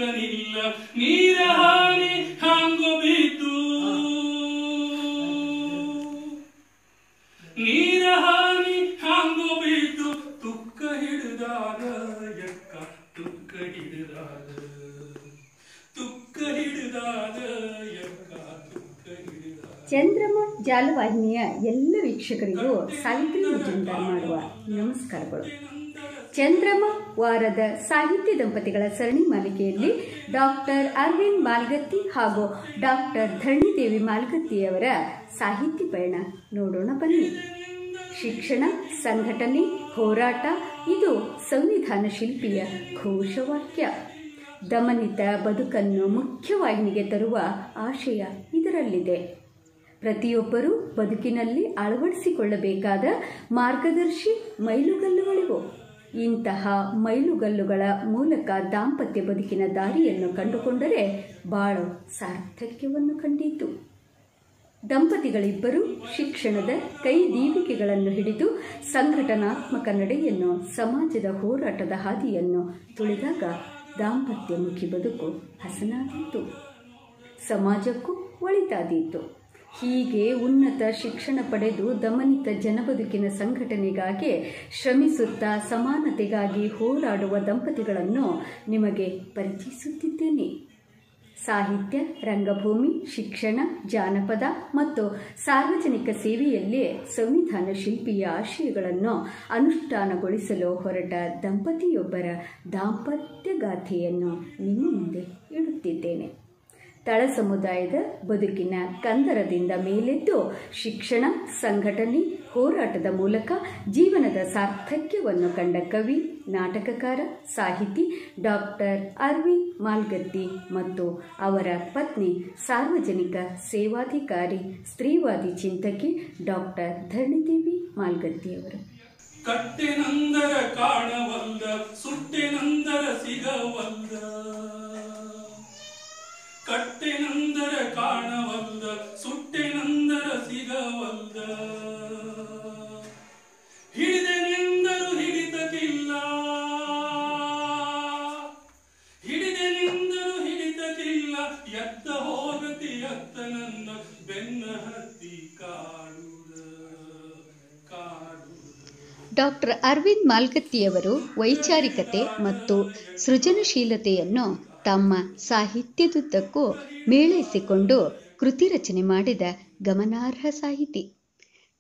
ತುಕ್ಕನಿಲ್ಲ ನೀರ ಹಾನಿ ಹಾಂಗೋ ಬಿದ್ದು ನೀರ ಹಾನಿ ಹಾಂಗೋ ಬಿದ್ದು ತುಕ್ಕ ಹಿಡಿದಾಗ ಎಕ್ಕ ತುಕ್ಕ ಹಿಡಿದಾಗ ತುಕ್ಕ ಹಿಡಿದಾಗ ಎಕ್ಕ ತುಕ್ಕ ಹಿಡಿದಾಗ. ಚಂದ್ರಮ ಜಾಲವಾಹಿನಿಯ ಎಲ್ಲ ವೀಕ್ಷಕರಿಗೂ ಸಾವಿತ್ರಿ ಮಜುಂದಾರ್ ಮಾಡುವ ನಮಸ್ಕಾರಗಳು. ಚಂದ್ರಮ ವಾರದ ಸಾಹಿತ್ಯ ದಂಪತಿಗಳ ಸರಣಿ ಮಾಲಿಕೆಯಲ್ಲಿ ಡಾಕ್ಟರ್ ಅರವಿಂದ್ ಮಾಲ್ಗತ್ತಿ ಹಾಗೂ ಡಾಕ್ಟರ್ ಧರಣಿದೇವಿ ಮಾಲ್ಗತ್ತಿಯವರ ಸಾಹಿತ್ಯ ಪಯಣ ನೋಡೋಣ ಬನ್ನಿ. ಶಿಕ್ಷಣ, ಸಂಘಟನೆ, ಹೋರಾಟ ಇದು ಸಂವಿಧಾನ ಶಿಲ್ಪಿಯ ಘೋಷವಾಕ್ಯ. ದಮನಿತ ಬದುಕನ್ನು ಮುಖ್ಯವಾಹಿನಿಗೆ ತರುವ ಆಶಯ ಇದರಲ್ಲಿದೆ. ಪ್ರತಿಯೊಬ್ಬರೂ ಬದುಕಿನಲ್ಲಿ ಅಳವಡಿಸಿಕೊಳ್ಳಬೇಕಾದ ಮಾರ್ಗದರ್ಶಿ ಮೈಲುಗಲ್ಲುಗಳಿವು. ಇಂತಹ ಮೈಲುಗಲ್ಲುಗಳ ಮೂಲಕ ದಾಂಪತ್ಯ ಬದುಕಿನ ದಾರಿಯನ್ನು ಕಂಡುಕೊಂಡರೆ ಬಾಳು ಸಾರ್ಥಕ್ಯವನ್ನು ಕಂಡೀತು. ದಂಪತಿಗಳಿಬ್ಬರು ಶಿಕ್ಷಣದ ಕೈ ದೀವಿಕೆಗಳನ್ನು ಹಿಡಿದು ಸಂಘಟನಾತ್ಮಕ ನಡೆಯನ್ನು, ಸಮಾಜದ ಹೋರಾಟದ ಹಾದಿಯನ್ನು ತುಳಿದಾಗ ದಾಂಪತ್ಯಮುಖಿ ಬದುಕು ಹಸನಾದೀತು, ಸಮಾಜಕ್ಕೂ ಒಳಿತಾದೀತು. ಹೀಗೆ ಉನ್ನತ ಶಿಕ್ಷಣ ಪಡೆದು ದಮನಿತ ಜನಬದುಕಿನ ಸಂಘಟನೆಗಾಗಿ ಶ್ರಮಿಸುತ್ತಾ ಸಮಾನತೆಗಾಗಿ ಹೋರಾಡುವ ದಂಪತಿಗಳನ್ನು ನಿಮಗೆ ಪರಿಚಯಿಸುತ್ತಿದ್ದೇನೆ. ಸಾಹಿತ್ಯ, ರಂಗಭೂಮಿ, ಶಿಕ್ಷಣ, ಜಾನಪದ ಮತ್ತು ಸಾರ್ವಜನಿಕ ಸೇವೆಯಲ್ಲಿ ಸಂವಿಧಾನ ಶಿಲ್ಪಿಯ ಆಶಯಗಳನ್ನು ಅನುಷ್ಠಾನಗೊಳಿಸಲು ಹೊರಟ ದಂಪತಿಯೊಬ್ಬರ ದಾಂಪತ್ಯ ಗಾಥೆಯನ್ನು ನಿಮ್ಮ ಮುಂದೆ ಇಡುತ್ತಿದ್ದೇನೆ. ತಳ ಸಮುದಾಯದ ಬದುಕಿನ ಕಂದರದಿಂದ ಮೇಲೆದ್ದು ಶಿಕ್ಷಣ, ಸಂಘಟನೆ, ಹೋರಾಟದ ಮೂಲಕ ಜೀವನದ ಸಾರ್ಥಕ್ಯವನ್ನು ಕಂಡ ಕವಿ, ನಾಟಕಕಾರ, ಸಾಹಿತಿ ಡಾಕ್ಟರ್ ಅರವಿಂದ್ ಮಾಲ್ಗತ್ತಿ ಮತ್ತು ಅವರ ಪತ್ನಿ ಸಾರ್ವಜನಿಕ ಸೇವಾಧಿಕಾರಿ, ಸ್ತ್ರೀವಾದಿ ಚಿಂತಕಿ ಡಾಕ್ಟರ್ ಧರಣಿದೇವಿ ಮಾಲ್ಗತ್ತಿಯವರು. ಕಟ್ಟೆನಂದರ ಕಾಣವಲ್ಲ, ಸುಟ್ಟೆನಂದರ ಸಿಗವಲ್ಲ, ಕಟ್ಟೆನಂದರ ಕಾಣವಲ್ಲ, ಸುಟ್ಟೆನಂದರ ಸಿಗವಲ್ಲ, ಹಿಡಿದೆನೆಂದರು ಹಿಡಿತಕ್ಕಿಲ್ಲ, ಹಿಡಿದೆನೆಂದರು ಹಿಡಿತಕ್ಕಿಲ್ಲ, ಎತ್ತ ಹೋಗತಿ ಎತ್ತ ನನ್ನ ಬೆನ್ನ ಹತ್ತಿ ಕಾಡುದ ಕಾಡುದ. ಡಾಕ್ಟರ್ ಅರವಿಂದ್ ಮಾಲ್ಗತ್ತಿಯವರು ವೈಚಾರಿಕತೆ ಮತ್ತು ಸೃಜನಶೀಲತೆಯನ್ನು ತಮ್ಮ ಸಾಹಿತ್ಯದುದ್ದಕ್ಕೂ ಮೇಳೈಸಿಕೊಂಡು ಕೃತಿ ರಚನೆ ಮಾಡಿದ ಗಮನಾರ್ಹ ಸಾಹಿತಿ.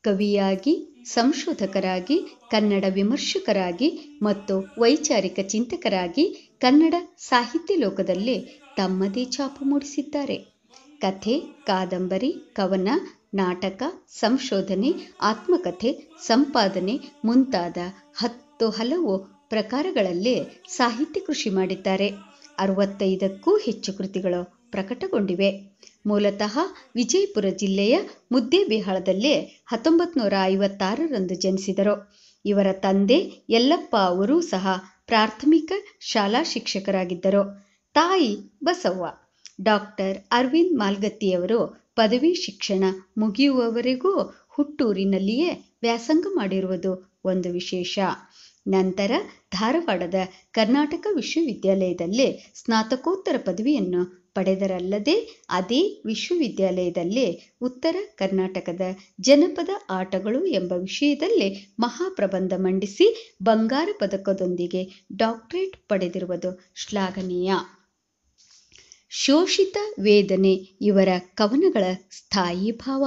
ಕವಿಯಾಗಿ, ಸಂಶೋಧಕರಾಗಿ, ಕನ್ನಡ ವಿಮರ್ಶಕರಾಗಿ ಮತ್ತು ವೈಚಾರಿಕ ಚಿಂತಕರಾಗಿ ಕನ್ನಡ ಸಾಹಿತ್ಯ ಲೋಕದಲ್ಲಿ ತಮ್ಮದೇ ಛಾಪು ಮೂಡಿಸಿದ್ದಾರೆ. ಕಥೆ, ಕಾದಂಬರಿ, ಕವನ, ನಾಟಕ, ಸಂಶೋಧನೆ, ಆತ್ಮಕಥೆ, ಸಂಪಾದನೆ ಮುಂತಾದ ಹಲವು ಪ್ರಕಾರಗಳಲ್ಲಿ ಸಾಹಿತ್ಯ ಕೃಷಿ ಮಾಡಿದ್ದಾರೆ. 65ಕ್ಕೂ ಹೆಚ್ಚು ಕೃತಿಗಳು ಪ್ರಕಟಗೊಂಡಿವೆ. ಮೂಲತಃ ವಿಜಯಪುರ ಜಿಲ್ಲೆಯ ಮುದ್ದೇಬಿಹಾಳದಲ್ಲಿ 1956ರಂದು ಜನಿಸಿದರು. ಇವರ ತಂದೆ ಯಲ್ಲಪ್ಪ ಅವರೂ ಸಹ ಪ್ರಾಥಮಿಕ ಶಾಲಾ ಶಿಕ್ಷಕರಾಗಿದ್ದರು. ತಾಯಿ ಬಸವ್ವ. ಡಾಕ್ಟರ್ ಅರವಿಂದ್ ಮಾಲ್ಗತ್ತಿಯವರು ಪದವಿ ಶಿಕ್ಷಣ ಮುಗಿಯುವವರೆಗೂ ಹುಟ್ಟೂರಿನಲ್ಲಿಯೇ ವ್ಯಾಸಂಗ ಮಾಡಿರುವುದು ಒಂದು ವಿಶೇಷ. ನಂತರ ಧಾರವಾಡದ ಕರ್ನಾಟಕ ವಿಶ್ವವಿದ್ಯಾಲಯದಲ್ಲಿ ಸ್ನಾತಕೋತ್ತರ ಪದವಿಯನ್ನು ಪಡೆದರಲ್ಲದೆ ಅದೇ ವಿಶ್ವವಿದ್ಯಾಲಯದಲ್ಲಿ ಉತ್ತರ ಕರ್ನಾಟಕದ ಜನಪದ ಆಟಗಳು ಎಂಬ ವಿಷಯದಲ್ಲಿ ಮಹಾಪ್ರಬಂಧ ಮಂಡಿಸಿ ಬಂಗಾರ ಪದಕದೊಂದಿಗೆ ಡಾಕ್ಟರೇಟ್ ಪಡೆದಿರುವುದು ಶ್ಲಾಘನೀಯ. ಶೋಷಿತ ವೇದನೆ ಇವರ ಕವನಗಳ ಸ್ಥಾಯಿ ಭಾವ.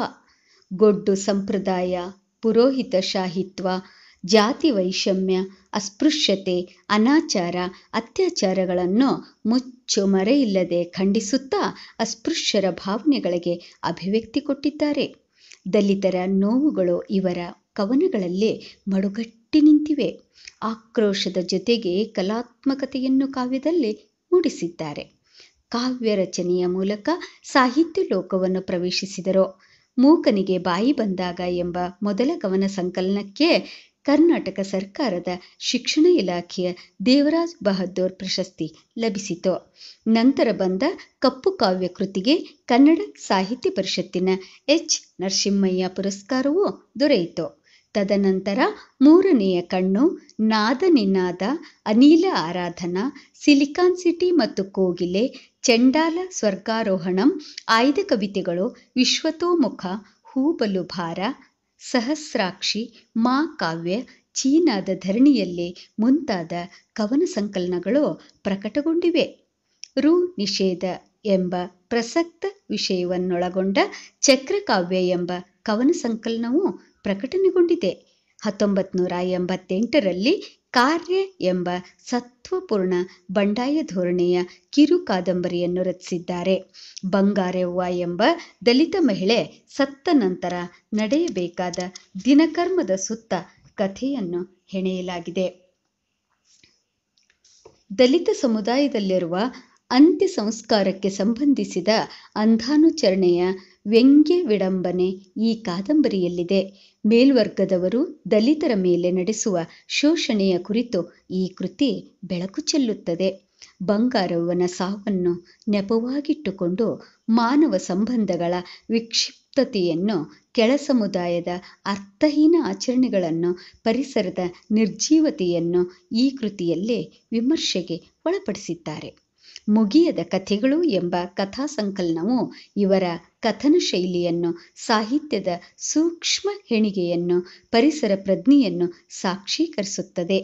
ಗೊಡ್ಡು ಸಂಪ್ರದಾಯ, ಪುರೋಹಿತ ಶಾಹಿತ್ವ, ಜಾತಿ ವೈಷಮ್ಯ, ಅಸ್ಪೃಶ್ಯತೆ, ಅನಾಚಾರ, ಅತ್ಯಾಚಾರಗಳನ್ನು ಮುಚ್ಚು ಮರೆಯಿಲ್ಲದೆ ಖಂಡಿಸುತ್ತಾ ಅಸ್ಪೃಶ್ಯರ ಭಾವನೆಗಳಿಗೆ ಅಭಿವ್ಯಕ್ತಿ ಕೊಟ್ಟಿದ್ದಾರೆ. ದಲಿತರ ನೋವುಗಳು ಇವರ ಕವನಗಳಲ್ಲಿ ಮಡುಗಟ್ಟಿ ನಿಂತಿವೆ. ಆಕ್ರೋಶದ ಜೊತೆಗೆ ಕಲಾತ್ಮಕತೆಯನ್ನು ಕಾವ್ಯದಲ್ಲಿ ಮೂಡಿಸಿದ್ದಾರೆ. ಕಾವ್ಯ ರಚನೆಯ ಮೂಲಕ ಸಾಹಿತ್ಯ ಲೋಕವನ್ನು ಪ್ರವೇಶಿಸಿದರು. ಮೂಕನಿಗೆ ಬಾಯಿ ಬಂದಾಗ ಎಂಬ ಮೊದಲ ಕವನ ಸಂಕಲನಕ್ಕೆ ಕರ್ನಾಟಕ ಸರ್ಕಾರದ ಶಿಕ್ಷಣ ಇಲಾಖೆಯ ದೇವರಾಜ್ ಬಹದ್ದೂರ್ ಪ್ರಶಸ್ತಿ ಲಭಿಸಿತು. ನಂತರ ಬಂದ ಕಪ್ಪು ಕಾವ್ಯ ಕೃತಿಗೆ ಕನ್ನಡ ಸಾಹಿತ್ಯ ಪರಿಷತ್ತಿನ ಎಚ್ ನರಸಿಂಹಯ್ಯ ಪುರಸ್ಕಾರವೂ ದೊರೆಯಿತು. ತದನಂತರ ಮೂರನೆಯ ಕಣ್ಣು, ನಾದ ನಿನಾದ, ಅನಿಲ ಆರಾಧನಾ, ಸಿಲಿಕಾನ್ ಸಿಟಿ ಮತ್ತು ಕೋಗಿಲೆ, ಚಂಡಾಲ ಸ್ವರ್ಗಾರೋಹಣಂ, ಆಯ್ದ ಕವಿತೆಗಳು, ವಿಶ್ವತೋಮುಖ, ಹೂಬಲು ಭಾರ, ಸಹಸ್ರಾಕ್ಷಿ, ಮಾ ಕಾವ್ಯ, ಚೀನಾದ ಧರಣಿಯಲ್ಲಿ ಮುಂತಾದ ಕವನ ಸಂಕಲನಗಳು ಪ್ರಕಟಗೊಂಡಿವೆ. ರು ನಿಷೇಧ ಎಂಬ ಪ್ರಸಕ್ತ ವಿಷಯವನ್ನೊಳಗೊಂಡ ಚಕ್ರಕಾವ್ಯ ಎಂಬ ಕವನ ಸಂಕಲನವು ಪ್ರಕಟಣೆಗೊಂಡಿದೆ. 1988ರಲ್ಲಿ ಕಾರ್ಯ ಎಂಬ ಸತ್ವಪೂರ್ಣ ಬಂಡಾಯ ಧೋರಣೆಯ ಕಿರು ಕಾದಂಬರಿಯನ್ನು ರಚಿಸಿದ್ದಾರೆ. ಬಂಗಾರವ್ವ ಎಂಬ ದಲಿತ ಮಹಿಳೆ ಸತ್ತ ನಂತರ ನಡೆಯಬೇಕಾದ ದಿನಕರ್ಮದ ಸುತ್ತ ಕಥೆಯನ್ನು ಹೆಣೆಯಲಾಗಿದೆ. ದಲಿತ ಸಮುದಾಯದಲ್ಲಿರುವ ಅಂತ್ಯ ಸಂಸ್ಕಾರಕ್ಕೆ ಸಂಬಂಧಿಸಿದ ಅಂಧಾನುಚರಣೆಯ ವ್ಯಂಗ್ಯ ವಿಡಂಬನೆ ಈ ಕಾದಂಬರಿಯಲ್ಲಿದೆ. ಮೇಲ್ವರ್ಗದವರು ದಲಿತರ ಮೇಲೆ ನಡೆಸುವ ಶೋಷಣೆಯ ಕುರಿತು ಈ ಕೃತಿ ಬೆಳಕು ಚೆಲ್ಲುತ್ತದೆ. ಬಂಗಾರವ್ವನ ಸಾವನ್ನು ನೆಪವಾಗಿಟ್ಟುಕೊಂಡು ಮಾನವ ಸಂಬಂಧಗಳ ವಿಕ್ಷಿಪ್ತತೆಯನ್ನು, ಕೆಳ ಸಮುದಾಯದ ಅರ್ಥಹೀನ ಆಚರಣೆಗಳನ್ನು, ಪರಿಸರದ ನಿರ್ಜೀವತೆಯನ್ನು ಈ ಕೃತಿಯಲ್ಲಿ ವಿಮರ್ಶೆಗೆ ಒಳಪಡಿಸಿದ್ದಾರೆ. ಮುಗಿಯದ ಕಥೆಗಳು ಎಂಬ ಕಥಾ ಸಂಕಲನವು ಇವರ ಕಥನ ಶೈಲಿಯನ್ನು, ಸಾಹಿತ್ಯದ ಸೂಕ್ಷ್ಮ ಹೆಣಿಗೆಯನ್ನು, ಪರಿಸರ ಪ್ರಜ್ಞೆಯನ್ನು ಸಾಕ್ಷೀಕರಿಸುತ್ತದೆ.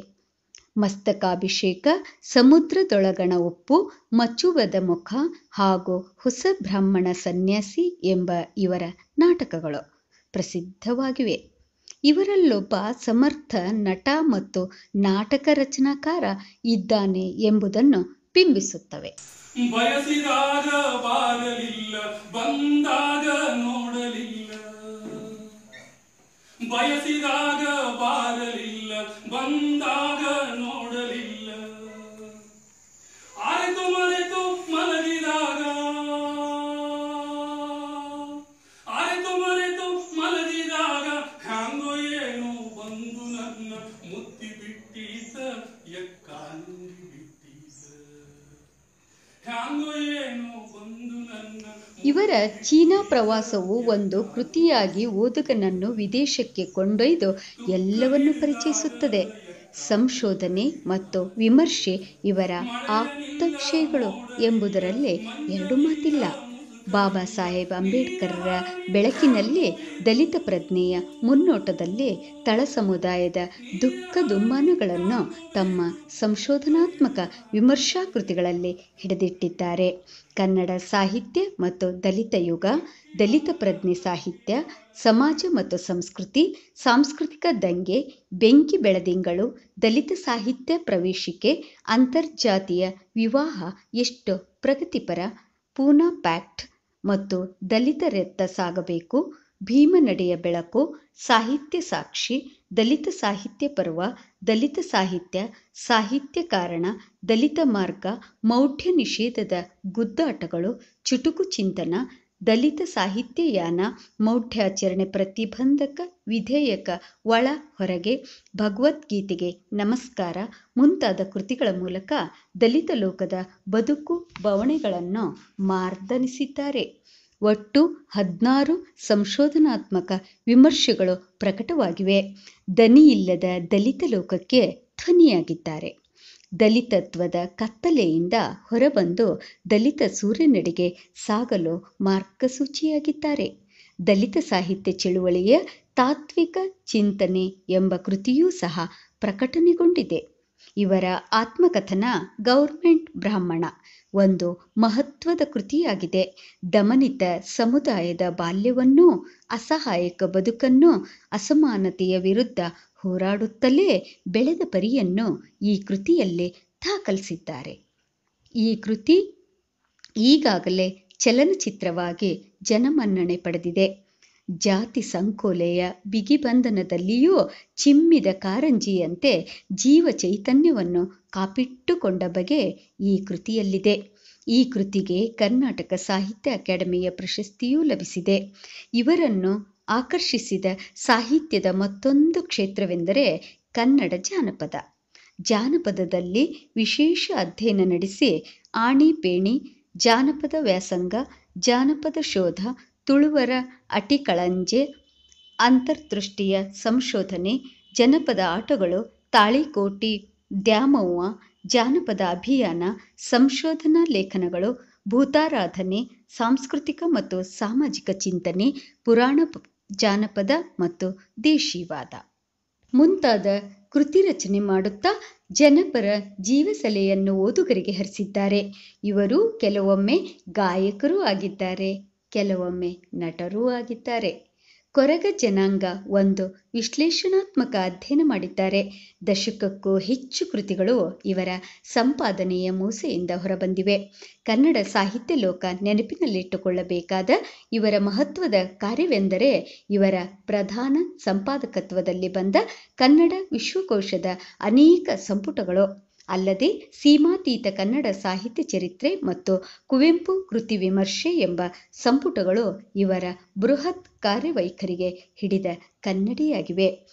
ಮಸ್ತಕಾಭಿಷೇಕ, ಸಮುದ್ರದೊಳಗಣ ಉಪ್ಪು, ಮಚ್ಚುವದ ಮುಖ ಹಾಗೂ ಹೊಸ ಬ್ರಾಹ್ಮಣ ಸನ್ಯಾಸಿ ಎಂಬ ಇವರ ನಾಟಕಗಳು ಪ್ರಸಿದ್ಧವಾಗಿವೆ. ಇವರಲ್ಲೊಬ್ಬ ಸಮರ್ಥ ನಟ ಮತ್ತು ನಾಟಕ ರಚನಾಕಾರ ಇದ್ದಾನೆ ಎಂಬುದನ್ನು ಬಿಂಬಿಸುತ್ತವೆ. ಬಯಸಿದಾಗ ಬಾರಲಿಲ್ಲ, ಬಂದಾಗ ನೋಡಲಿಲ್ಲ. ಬಯಸಿದಾಗ ಬಾರಲಿಲ್ಲ, ಬಂದಾಗ ನೋಡಲಿಲ್ಲ. ಅರೆತು ಮರೆತು ಮಲಗಿದಾಗ, ಅರೆತು ಮರೆತು ಮಲಗಿದಾಗ, ಹ್ಯಾಂಗೋ ಏನು ಬಂದು ನನ್ನ ಮುತ್ತಿ ಬಿಟ್ಟಿದ್ದ, ಎಕ್ಕಾಲಿ ಬಿಟ್ಟಿದ್ದ, ಹ್ಯಾಂಗೋ ಏನು ಬಂದು ನನ್ನ. ಇವರ ಚೀನಾ ಪ್ರವಾಸವು ಒಂದು ಕೃತಿಯಾಗಿ ಓದುಗನನ್ನು ವಿದೇಶಕ್ಕೆ ಕೊಂಡೊಯ್ದು ಎಲ್ಲವನ್ನೂ ಪರಿಚಯಿಸುತ್ತದೆ. ಸಂಶೋಧನೆ ಮತ್ತು ವಿಮರ್ಶೆ ಇವರ ಆಪ್ತ ವಿಷಯಗಳು ಎಂಬುದರಲ್ಲಿ ಎರಡು ಮಾತಿಲ್ಲ. ಬಾಬಾ ಸಾಹೇಬ್ ಅಂಬೇಡ್ಕರ್ರ ಬೆಳಕಿನಲ್ಲಿ, ದಲಿತ ಪ್ರಜ್ಞೆಯ ಮುನ್ನೋಟದಲ್ಲಿ ತಳ ಸಮುದಾಯದ ದುಃಖ ದುಮ್ಮಾನಗಳನ್ನು ತಮ್ಮ ಸಂಶೋಧನಾತ್ಮಕ ವಿಮರ್ಶಾ ಕೃತಿಗಳಲ್ಲಿ ಹಿಡಿದಿಟ್ಟಿದ್ದಾರೆ. ಕನ್ನಡ ಸಾಹಿತ್ಯ ಮತ್ತು ದಲಿತ ಯುಗ, ದಲಿತ ಪ್ರಜ್ಞೆ ಸಾಹಿತ್ಯ, ಸಮಾಜ ಮತ್ತು ಸಂಸ್ಕೃತಿ, ಸಾಂಸ್ಕೃತಿಕ ದಂಗೆ, ಬೆಂಕಿ ಬೆಳದಿಂಗಳು, ದಲಿತ ಸಾಹಿತ್ಯ ಪ್ರವೇಶಿಕೆ, ಅಂತರ್ಜಾತೀಯ ವಿವಾಹ ಎಷ್ಟು ಪ್ರಗತಿಪರ, ಪೂನಾ ಪ್ಯಾಕ್ಟ್ ಮತ್ತು ದಲಿತರೆತ್ತ ಸಾಗಬೇಕು, ಭೀಮನಡೆಯ ಬೆಳಕು, ಸಾಹಿತ್ಯ ಸಾಕ್ಷಿ, ದಲಿತ ಸಾಹಿತ್ಯ ಪರ್ವ, ದಲಿತ ಸಾಹಿತ್ಯ, ಸಾಹಿತ್ಯ ಕಾರಣ, ದಲಿತ ಮಾರ್ಗ, ಮೌಢ್ಯ ನಿಷೇಧದ ಗುದ್ದಾಟಗಳು, ಚುಟುಕು ಚಿಂತನ, ದಲಿತ ಸಾಹಿತ್ಯಯಾನ, ಮೌಢ್ಯಾಚರಣೆ ಪ್ರತಿಬಂಧಕ ವಿಧೇಯಕ ಒಳ ಹೊರಗೆ, ಭಗವದ್ಗೀತೆಗೆ ನಮಸ್ಕಾರ ಮುಂತಾದ ಕೃತಿಗಳ ಮೂಲಕ ದಲಿತ ಲೋಕದ ಬದುಕು ಬವಣೆಗಳನ್ನು ಮಾರ್ದನಿಸಿದ್ದಾರೆ. ಒಟ್ಟು 16 ಸಂಶೋಧನಾತ್ಮಕ ವಿಮರ್ಶೆಗಳು ಪ್ರಕಟವಾಗಿವೆ. ದನಿಯಿಲ್ಲದ ದಲಿತ ಲೋಕಕ್ಕೆ ಧ್ವನಿಯಾಗಿದ್ದಾರೆ. ದಲಿತತ್ವದ ಕತ್ತಲೆಯಿಂದ ಹೊರಬಂದು ದಲಿತ ಸೂರ್ಯನೆಡೆಗೆ ಸಾಗಲು ಮಾರ್ಗಸೂಚಿಯಾಗಿದ್ದಾರೆ. ದಲಿತ ಸಾಹಿತ್ಯ ಚಳುವಳಿಯ ತಾತ್ವಿಕ ಚಿಂತನೆ ಎಂಬ ಕೃತಿಯೂ ಸಹ ಪ್ರಕಟಣೆಗೊಂಡಿದೆ. ಇವರ ಆತ್ಮಕಥನ ಗೌರ್ಮೆಂಟ್ ಬ್ರಾಹ್ಮಣ ಒಂದು ಮಹತ್ವದ ಕೃತಿಯಾಗಿದೆ. ದಮನಿತ ಸಮುದಾಯದ ಬಾಲ್ಯವನ್ನೂ, ಅಸಹಾಯಕ ಬದುಕನ್ನೂ, ಅಸಮಾನತೆಯ ವಿರುದ್ಧ ಹೋರಾಡುತ್ತಲೇ ಬೆಳೆದ ಪರಿಯನ್ನು ಈ ಕೃತಿಯಲ್ಲಿ ದಾಖಲಿಸಿದ್ದಾರೆ. ಈ ಕೃತಿ ಈಗಾಗಲೇ ಚಲನಚಿತ್ರವಾಗಿ ಜನಮನ್ನಣೆ ಪಡೆದಿದೆ. ಜಾತಿ ಸಂಕೋಲೆಯ ಬಿಗಿಬಂಧನದಲ್ಲಿಯೂ ಚಿಮ್ಮಿದ ಕಾರಂಜಿಯಂತೆ ಜೀವ ಚೈತನ್ಯವನ್ನು ಕಾಪಿಟ್ಟುಕೊಂಡ ಬಗೆ ಈ ಕೃತಿಯಲ್ಲಿದೆ. ಈ ಕೃತಿಗೆ ಕರ್ನಾಟಕ ಸಾಹಿತ್ಯ ಅಕಾಡೆಮಿಯ ಪ್ರಶಸ್ತಿಯೂ ಲಭಿಸಿದೆ. ಇವರನ್ನು ಆಕರ್ಷಿಸಿದ ಸಾಹಿತ್ಯದ ಮತ್ತೊಂದು ಕ್ಷೇತ್ರವೆಂದರೆ ಕನ್ನಡ ಜಾನಪದ. ಜಾನಪದದಲ್ಲಿ ವಿಶೇಷ ಅಧ್ಯಯನ ನಡೆಸಿ ಆಣಿಪೇಣಿ, ಜಾನಪದ ವ್ಯಾಸಂಗ, ಜಾನಪದ ಶೋಧ, ತುಳುವರ ಅಟಿಕಳಂಜೆ, ಅಂತರ್ದೃಷ್ಟಿಯ ಸಂಶೋಧನೆ, ಜನಪದ ಆಟಗಳು, ತಾಳಿಕೋಟಿ, ದ್ಯಾಮವ್ವ, ಜಾನಪದ ಅಭಿಯಾನ, ಸಂಶೋಧನಾ ಲೇಖನಗಳು, ಭೂತಾರಾಧನೆ, ಸಾಂಸ್ಕೃತಿಕ ಮತ್ತು ಸಾಮಾಜಿಕ ಚಿಂತನೆ, ಪುರಾಣ, ಜಾನಪದ ಮತ್ತು ದೇಶೀವಾದ ಮುಂತಾದ ಕೃತಿ ರಚನೆ ಮಾಡುತ್ತಾ ಜನಪರ ಜೀವಸಲೆಯನ್ನು ಓದುಗರಿಗೆ ಹರಿಸಿದ್ದಾರೆ. ಇವರು ಕೆಲವೊಮ್ಮೆ ಗಾಯಕರೂ ಆಗಿದ್ದಾರೆ, ಕೆಲವೊಮ್ಮೆ ನಟರೂ ಆಗಿದ್ದಾರೆ. ಕೊರಗ ಜನಾಂಗ ಒಂದು ವಿಶ್ಲೇಷಣಾತ್ಮಕ ಅಧ್ಯಯನ ಮಾಡಿದ್ದಾರೆ. ದಶಕಕ್ಕೂ ಹೆಚ್ಚು ಕೃತಿಗಳು ಇವರ ಸಂಪಾದನೆಯ ಮೂಸೆಯಿಂದ ಹೊರಬಂದಿವೆ. ಕನ್ನಡ ಸಾಹಿತ್ಯ ಲೋಕ ನೆನಪಿನಲ್ಲಿಟ್ಟುಕೊಳ್ಳಬೇಕಾದ ಇವರ ಮಹತ್ವದ ಕಾರ್ಯವೆಂದರೆ ಇವರ ಪ್ರಧಾನ ಸಂಪಾದಕತ್ವದಲ್ಲಿ ಬಂದ ಕನ್ನಡ ವಿಶ್ವಕೋಶದ ಅನೇಕ ಸಂಪುಟಗಳು. ಅಲ್ಲದೆ ಸೀಮಾತೀತ ಕನ್ನಡ ಸಾಹಿತ್ಯ ಚರಿತ್ರೆ ಮತ್ತು ಕುವೆಂಪು ಕೃತಿ ವಿಮರ್ಶೆ ಎಂಬ ಸಂಪುಟಗಳು ಇವರ ಬೃಹತ್ ಕಾರ್ಯವೈಖರಿಗೆ ಹಿಡಿದ ಕನ್ನಡಿಯಾಗಿವೆ.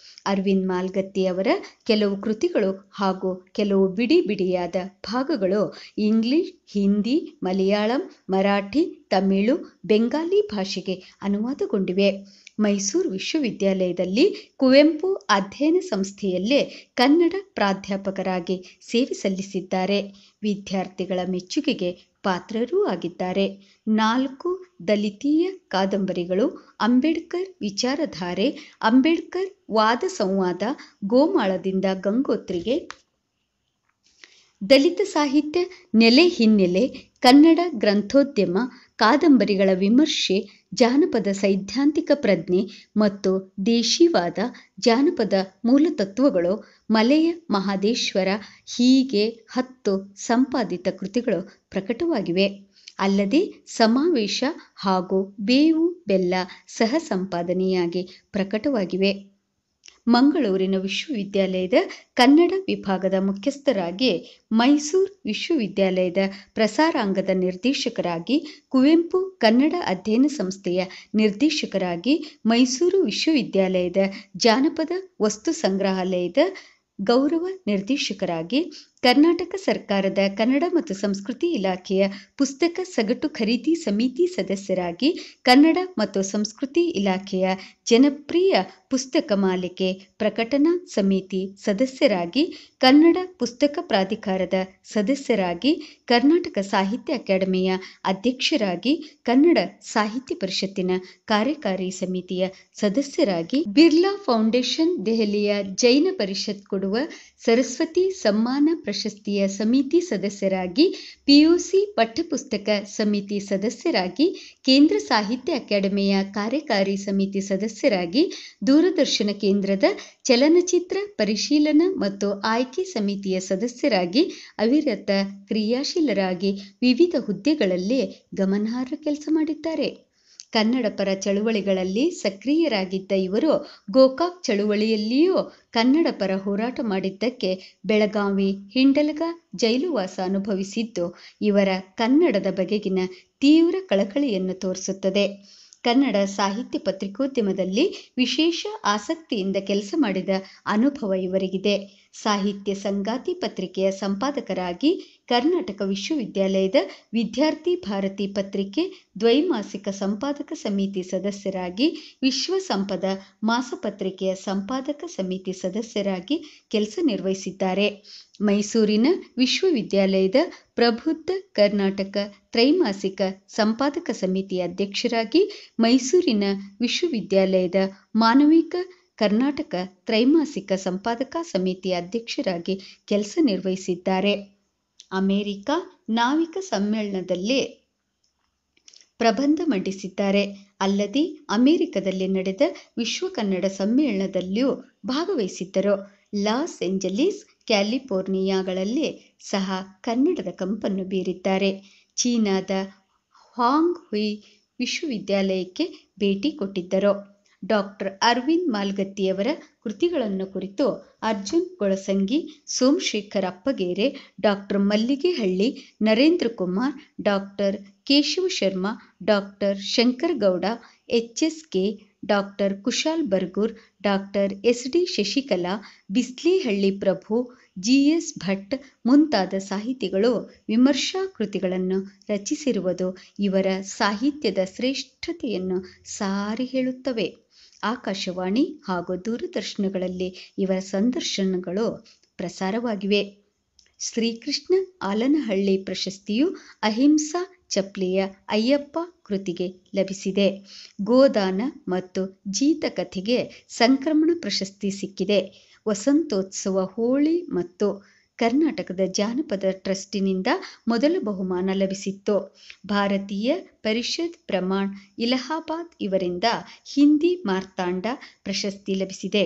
ಅರವಿಂದ್ ಮಾಲ್ಗತ್ತಿ ಅವರ ಕೆಲವು ಕೃತಿಗಳು ಹಾಗೂ ಕೆಲವು ಬಿಡಿ ಬಿಡಿಯಾದ ಭಾಗಗಳು ಇಂಗ್ಲಿಷ್, ಹಿಂದಿ, ಮಲಯಾಳಂ, ಮರಾಠಿ, ತಮಿಳು, ಬೆಂಗಾಲಿ ಭಾಷೆಗೆ ಅನುವಾದಗೊಂಡಿವೆ. ಮೈಸೂರು ವಿಶ್ವವಿದ್ಯಾಲಯದಲ್ಲಿ ಕುವೆಂಪು ಅಧ್ಯಯನ ಸಂಸ್ಥೆಯಲ್ಲೇ ಕನ್ನಡ ಪ್ರಾಧ್ಯಾಪಕರಾಗಿ ಸೇವೆ ಸಲ್ಲಿಸಿದ್ದಾರೆ. ವಿದ್ಯಾರ್ಥಿಗಳ ಮೆಚ್ಚುಗೆಗೆ ಪಾತ್ರರೂ ಆಗಿದ್ದಾರೆ. 4 ದಲಿತೀಯ ಕಾದಂಬರಿಗಳು, ಅಂಬೇಡ್ಕರ್ ವಿಚಾರಧಾರೆ, ಅಂಬೇಡ್ಕರ್ ವಾದ ಸಂವಾದ, ಗೋಮಾಳದಿಂದ ಗಂಗೋತ್ರಿಗೆ, ದಲಿತ ಸಾಹಿತ್ಯ ನೆಲೆ ಹಿನ್ನೆಲೆ, ಕನ್ನಡ ಗ್ರಂಥೋದ್ಯಮ, ಕಾದಂಬರಿಗಳ ವಿಮರ್ಶೆ, ಜಾನಪದ ಸೈದ್ಧಾಂತಿಕ ಪ್ರಜ್ಞೆ ಮತ್ತು ದೇಶೀವಾದ, ಜಾನಪದ ಮೂಲತತ್ವಗಳು, ಮಲೆಯ ಮಹದೇಶ್ವರ ಹೀಗೆ 10 ಸಂಪಾದಿತ ಕೃತಿಗಳು ಪ್ರಕಟವಾಗಿವೆ. ಅಲ್ಲದೆ ಸಮಾವೇಶ ಹಾಗೂ ಬೇವು ಬೆಲ್ಲ ಸಹ ಸಂಪಾದನೆಯಾಗಿ ಪ್ರಕಟವಾಗಿವೆ. ಮಂಗಳೂರಿನ ವಿಶ್ವವಿದ್ಯಾಲಯದ ಕನ್ನಡ ವಿಭಾಗದ ಮುಖ್ಯಸ್ಥರಾಗಿ, ಮೈಸೂರು ವಿಶ್ವವಿದ್ಯಾಲಯದ ಪ್ರಸಾರಾಂಗದ ನಿರ್ದೇಶಕರಾಗಿ, ಕುವೆಂಪು ಕನ್ನಡ ಅಧ್ಯಯನ ಸಂಸ್ಥೆಯ ನಿರ್ದೇಶಕರಾಗಿ, ಮೈಸೂರು ವಿಶ್ವವಿದ್ಯಾಲಯದ ಜಾನಪದ ವಸ್ತು ಸಂಗ್ರಹಾಲಯದ ಗೌರವ ನಿರ್ದೇಶಕರಾಗಿ, ಕರ್ನಾಟಕ ಸರ್ಕಾರದ ಕನ್ನಡ ಮತ್ತು ಸಂಸ್ಕೃತಿ ಇಲಾಖೆಯ ಪುಸ್ತಕ ಸಗಟು ಖರೀದಿ ಸಮಿತಿ ಸದಸ್ಯರಾಗಿ, ಕನ್ನಡ ಮತ್ತು ಸಂಸ್ಕೃತಿ ಇಲಾಖೆಯ ಜನಪ್ರಿಯ ಪುಸ್ತಕ ಮಾಲಿಕೆ ಪ್ರಕಟಣಾ ಸಮಿತಿ ಸದಸ್ಯರಾಗಿ, ಕನ್ನಡ ಪುಸ್ತಕ ಪ್ರಾಧಿಕಾರದ ಸದಸ್ಯರಾಗಿ, ಕರ್ನಾಟಕ ಸಾಹಿತ್ಯ ಅಕಾಡೆಮಿಯ ಅಧ್ಯಕ್ಷರಾಗಿ, ಕನ್ನಡ ಸಾಹಿತ್ಯ ಪರಿಷತ್ತಿನ ಕಾರ್ಯಕಾರಿ ಸಮಿತಿಯ ಸದಸ್ಯರಾಗಿ, ಬಿರ್ಲಾ ಫೌಂಡೇಶನ್ ದೆಹಲಿಯ ಜೈನ ಪರಿಷತ್ ಕೊಡುವ ಸರಸ್ವತಿ ಸಮ್ಮಾನ ಪ್ರಶಸ್ತಿಯ ಸಮಿತಿ ಸದಸ್ಯರಾಗಿ, ಪಿಯುಸಿ ಪಠ್ಯಪುಸ್ತಕ ಸಮಿತಿ ಸದಸ್ಯರಾಗಿ, ಕೇಂದ್ರ ಸಾಹಿತ್ಯ ಅಕಾಡೆಮಿಯ ಕಾರ್ಯಕಾರಿ ಸಮಿತಿ ಸದಸ್ಯರಾಗಿ, ದೂರದರ್ಶನ ಕೇಂದ್ರದ ಚಲನಚಿತ್ರ ಪರಿಶೀಲನಾ ಮತ್ತು ಆಯ್ಕೆ ಸಮಿತಿಯ ಸದಸ್ಯರಾಗಿ, ಅವಿರತ ಕ್ರಿಯಾಶೀಲರಾಗಿ ವಿವಿಧ ಹುದ್ದೆಗಳಲ್ಲಿ ಗಮನಾರ್ಹ ಕೆಲಸ ಮಾಡಿದ್ದಾರೆ. ಕನ್ನಡ ಪರ ಚಳುವಳಿಗಳಲ್ಲಿ ಸಕ್ರಿಯರಾಗಿದ್ದ ಇವರು ಗೋಕಾಕ್ ಚಳುವಳಿಯಲ್ಲಿಯೂ ಕನ್ನಡ ಪರ ಹೋರಾಟ ಮಾಡಿದ್ದಕ್ಕೆ ಬೆಳಗಾವಿ, ಹಿಂಡಲಗ ಜೈಲುವಾಸ ಅನುಭವಿಸಿದ್ದು ಇವರ ಕನ್ನಡದ ಬಗೆಗಿನ ತೀವ್ರ ಕಳಕಳಿಯನ್ನು ತೋರಿಸುತ್ತದೆ. ಕನ್ನಡ ಸಾಹಿತ್ಯ ಪತ್ರಿಕೋದ್ಯಮದಲ್ಲಿ ವಿಶೇಷ ಆಸಕ್ತಿಯಿಂದ ಕೆಲಸ ಮಾಡಿದ ಅನುಭವ ಇವರಿಗಿದೆ. ಸಾಹಿತ್ಯ ಸಂಗಾತಿ ಪತ್ರಿಕೆಯ ಸಂಪಾದಕರಾಗಿ, ಕರ್ನಾಟಕ ವಿಶ್ವವಿದ್ಯಾಲಯದ ವಿದ್ಯಾರ್ಥಿ ಭಾರತಿ ಪತ್ರಿಕೆ ದ್ವೈಮಾಸಿಕ ಸಂಪಾದಕ ಸಮಿತಿ ಸದಸ್ಯರಾಗಿ, ವಿಶ್ವ ಸಂಪದ ಮಾಸಪತ್ರಿಕೆಯ ಸಂಪಾದಕ ಸಮಿತಿ ಸದಸ್ಯರಾಗಿ ಕೆಲಸ ನಿರ್ವಹಿಸಿದ್ದಾರೆ. ಮೈಸೂರಿನ ವಿಶ್ವವಿದ್ಯಾಲಯದ ಪ್ರಬುದ್ಧ ಕರ್ನಾಟಕ ತ್ರೈಮಾಸಿಕ ಸಂಪಾದಕ ಸಮಿತಿಯ ಅಧ್ಯಕ್ಷರಾಗಿ, ಮೈಸೂರಿನ ವಿಶ್ವವಿದ್ಯಾಲಯದ ಮಾನವಿಕ ಕರ್ನಾಟಕ ತ್ರೈಮಾಸಿಕ ಸಂಪಾದಕ ಸಮಿತಿಯ ಅಧ್ಯಕ್ಷರಾಗಿ ಕೆಲಸ ನಿರ್ವಹಿಸಿದ್ದಾರೆ. ಅಮೆರಿಕ ನಾವಿಕ ಸಮ್ಮೇಳನದಲ್ಲಿ ಪ್ರಬಂಧ ಮಂಡಿಸಿದ್ದಾರೆ. ಅಲ್ಲದೆ ಅಮೆರಿಕದಲ್ಲಿ ನಡೆದ ವಿಶ್ವ ಕನ್ನಡ ಸಮ್ಮೇಳನದಲ್ಲಿಯೂ ಭಾಗವಹಿಸಿದ್ದರು. ಲಾಸ್ ಏಂಜಲೀಸ್, ಕ್ಯಾಲಿಫೋರ್ನಿಯಾಗಳಲ್ಲಿ ಸಹ ಕನ್ನಡದ ಕಂಪನ್ನು ಬೀರಿದ್ದಾರೆ. ಚೀನಾದ ಹ್ವಾಂಗ್ ಹುಯಿ ವಿಶ್ವವಿದ್ಯಾಲಯಕ್ಕೆ ಭೇಟಿ ಕೊಟ್ಟಿದ್ದರು. ಡಾಕ್ಟರ್ ಅರವಿಂದ್ ಮಾಲ್ಗತ್ತಿಯವರ ಕೃತಿಗಳನ್ನು ಕುರಿತು Arjun Golasangi, Somashekhar Appagere, doctor Malligehalli Narendra Kumar, doctor Keshava Sharma, doctor Shankara Gowda, HSK, doctor Kushal Bargur, doctor SD. Shashikala, Bisalehalli Prabhu, GS. Bhat ಮುಂತಾದ ಸಾಹಿತಿಗಳು ವಿಮರ್ಶಾ ಕೃತಿಗಳನ್ನು ರಚಿಸಿರುವುದು ಇವರ ಸಾಹಿತ್ಯದ ಶ್ರೇಷ್ಠತೆಯನ್ನು ಸಾರಿ ಹೇಳುತ್ತವೆ. ಆಕಾಶವಾಣಿ ಹಾಗೂ ದೂರದರ್ಶನಗಳಲ್ಲಿ ಇವರ ಸಂದರ್ಶನಗಳು ಪ್ರಸಾರವಾಗಿವೆ. ಶ್ರೀಕೃಷ್ಣ ಆಲನಹಳ್ಳಿ ಪ್ರಶಸ್ತಿಯು ಅಹಿಂಸಾ ಚಪ್ಲಿಯ ಅಯ್ಯಪ್ಪ ಕೃತಿಗೆ ಲಭಿಸಿದೆ. ಗೋದಾನ ಮತ್ತು ಜೀತಕಥೆಗೆ ಸಂಕ್ರಮಣ ಪ್ರಶಸ್ತಿ ಸಿಕ್ಕಿದೆ. ವಸಂತೋತ್ಸವ ಹೋಳಿ ಮತ್ತು ಕರ್ನಾಟಕದ ಜಾನಪದ ಟ್ರಸ್ಟಿನಿಂದ ಮೊದಲ ಬಹುಮಾನ ಲಭಿಸಿತ್ತು. ಭಾರತೀಯ ಪರಿಷತ್ ಪ್ರಮಾಣ್ ಇಲಹಾಬಾದ್ ಇವರಿಂದ ಹಿಂದಿ ಮಾರ್ತಾಂಡ ಪ್ರಶಸ್ತಿ ಲಭಿಸಿದೆ.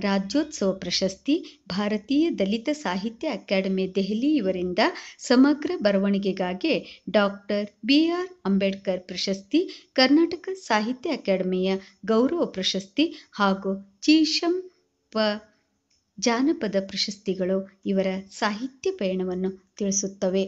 ರಾಜ್ಯೋತ್ಸವ ಪ್ರಶಸ್ತಿ ಭಾರತೀಯ ದಲಿತ ಸಾಹಿತ್ಯ ಅಕಾಡೆಮಿ ದೆಹಲಿ ಇವರಿಂದ ಸಮಗ್ರ ಬರವಣಿಗೆಗಾಗಿ ಡಾಕ್ಟರ್ ಬಿ.ಆರ್. ಅಂಬೇಡ್ಕರ್ ಪ್ರಶಸ್ತಿ, ಕರ್ನಾಟಕ ಸಾಹಿತ್ಯ ಅಕಾಡೆಮಿಯ ಗೌರವ ಪ್ರಶಸ್ತಿ ಹಾಗೂ ಚಿ.ಶಂ.ಪ. ಜಾನಪದ ಪ್ರಶಸ್ತಿಗಳು ಇವರ ಸಾಹಿತ್ಯ ಪಯಣವನ್ನು ತಿಳಿಸುತ್ತವೆ.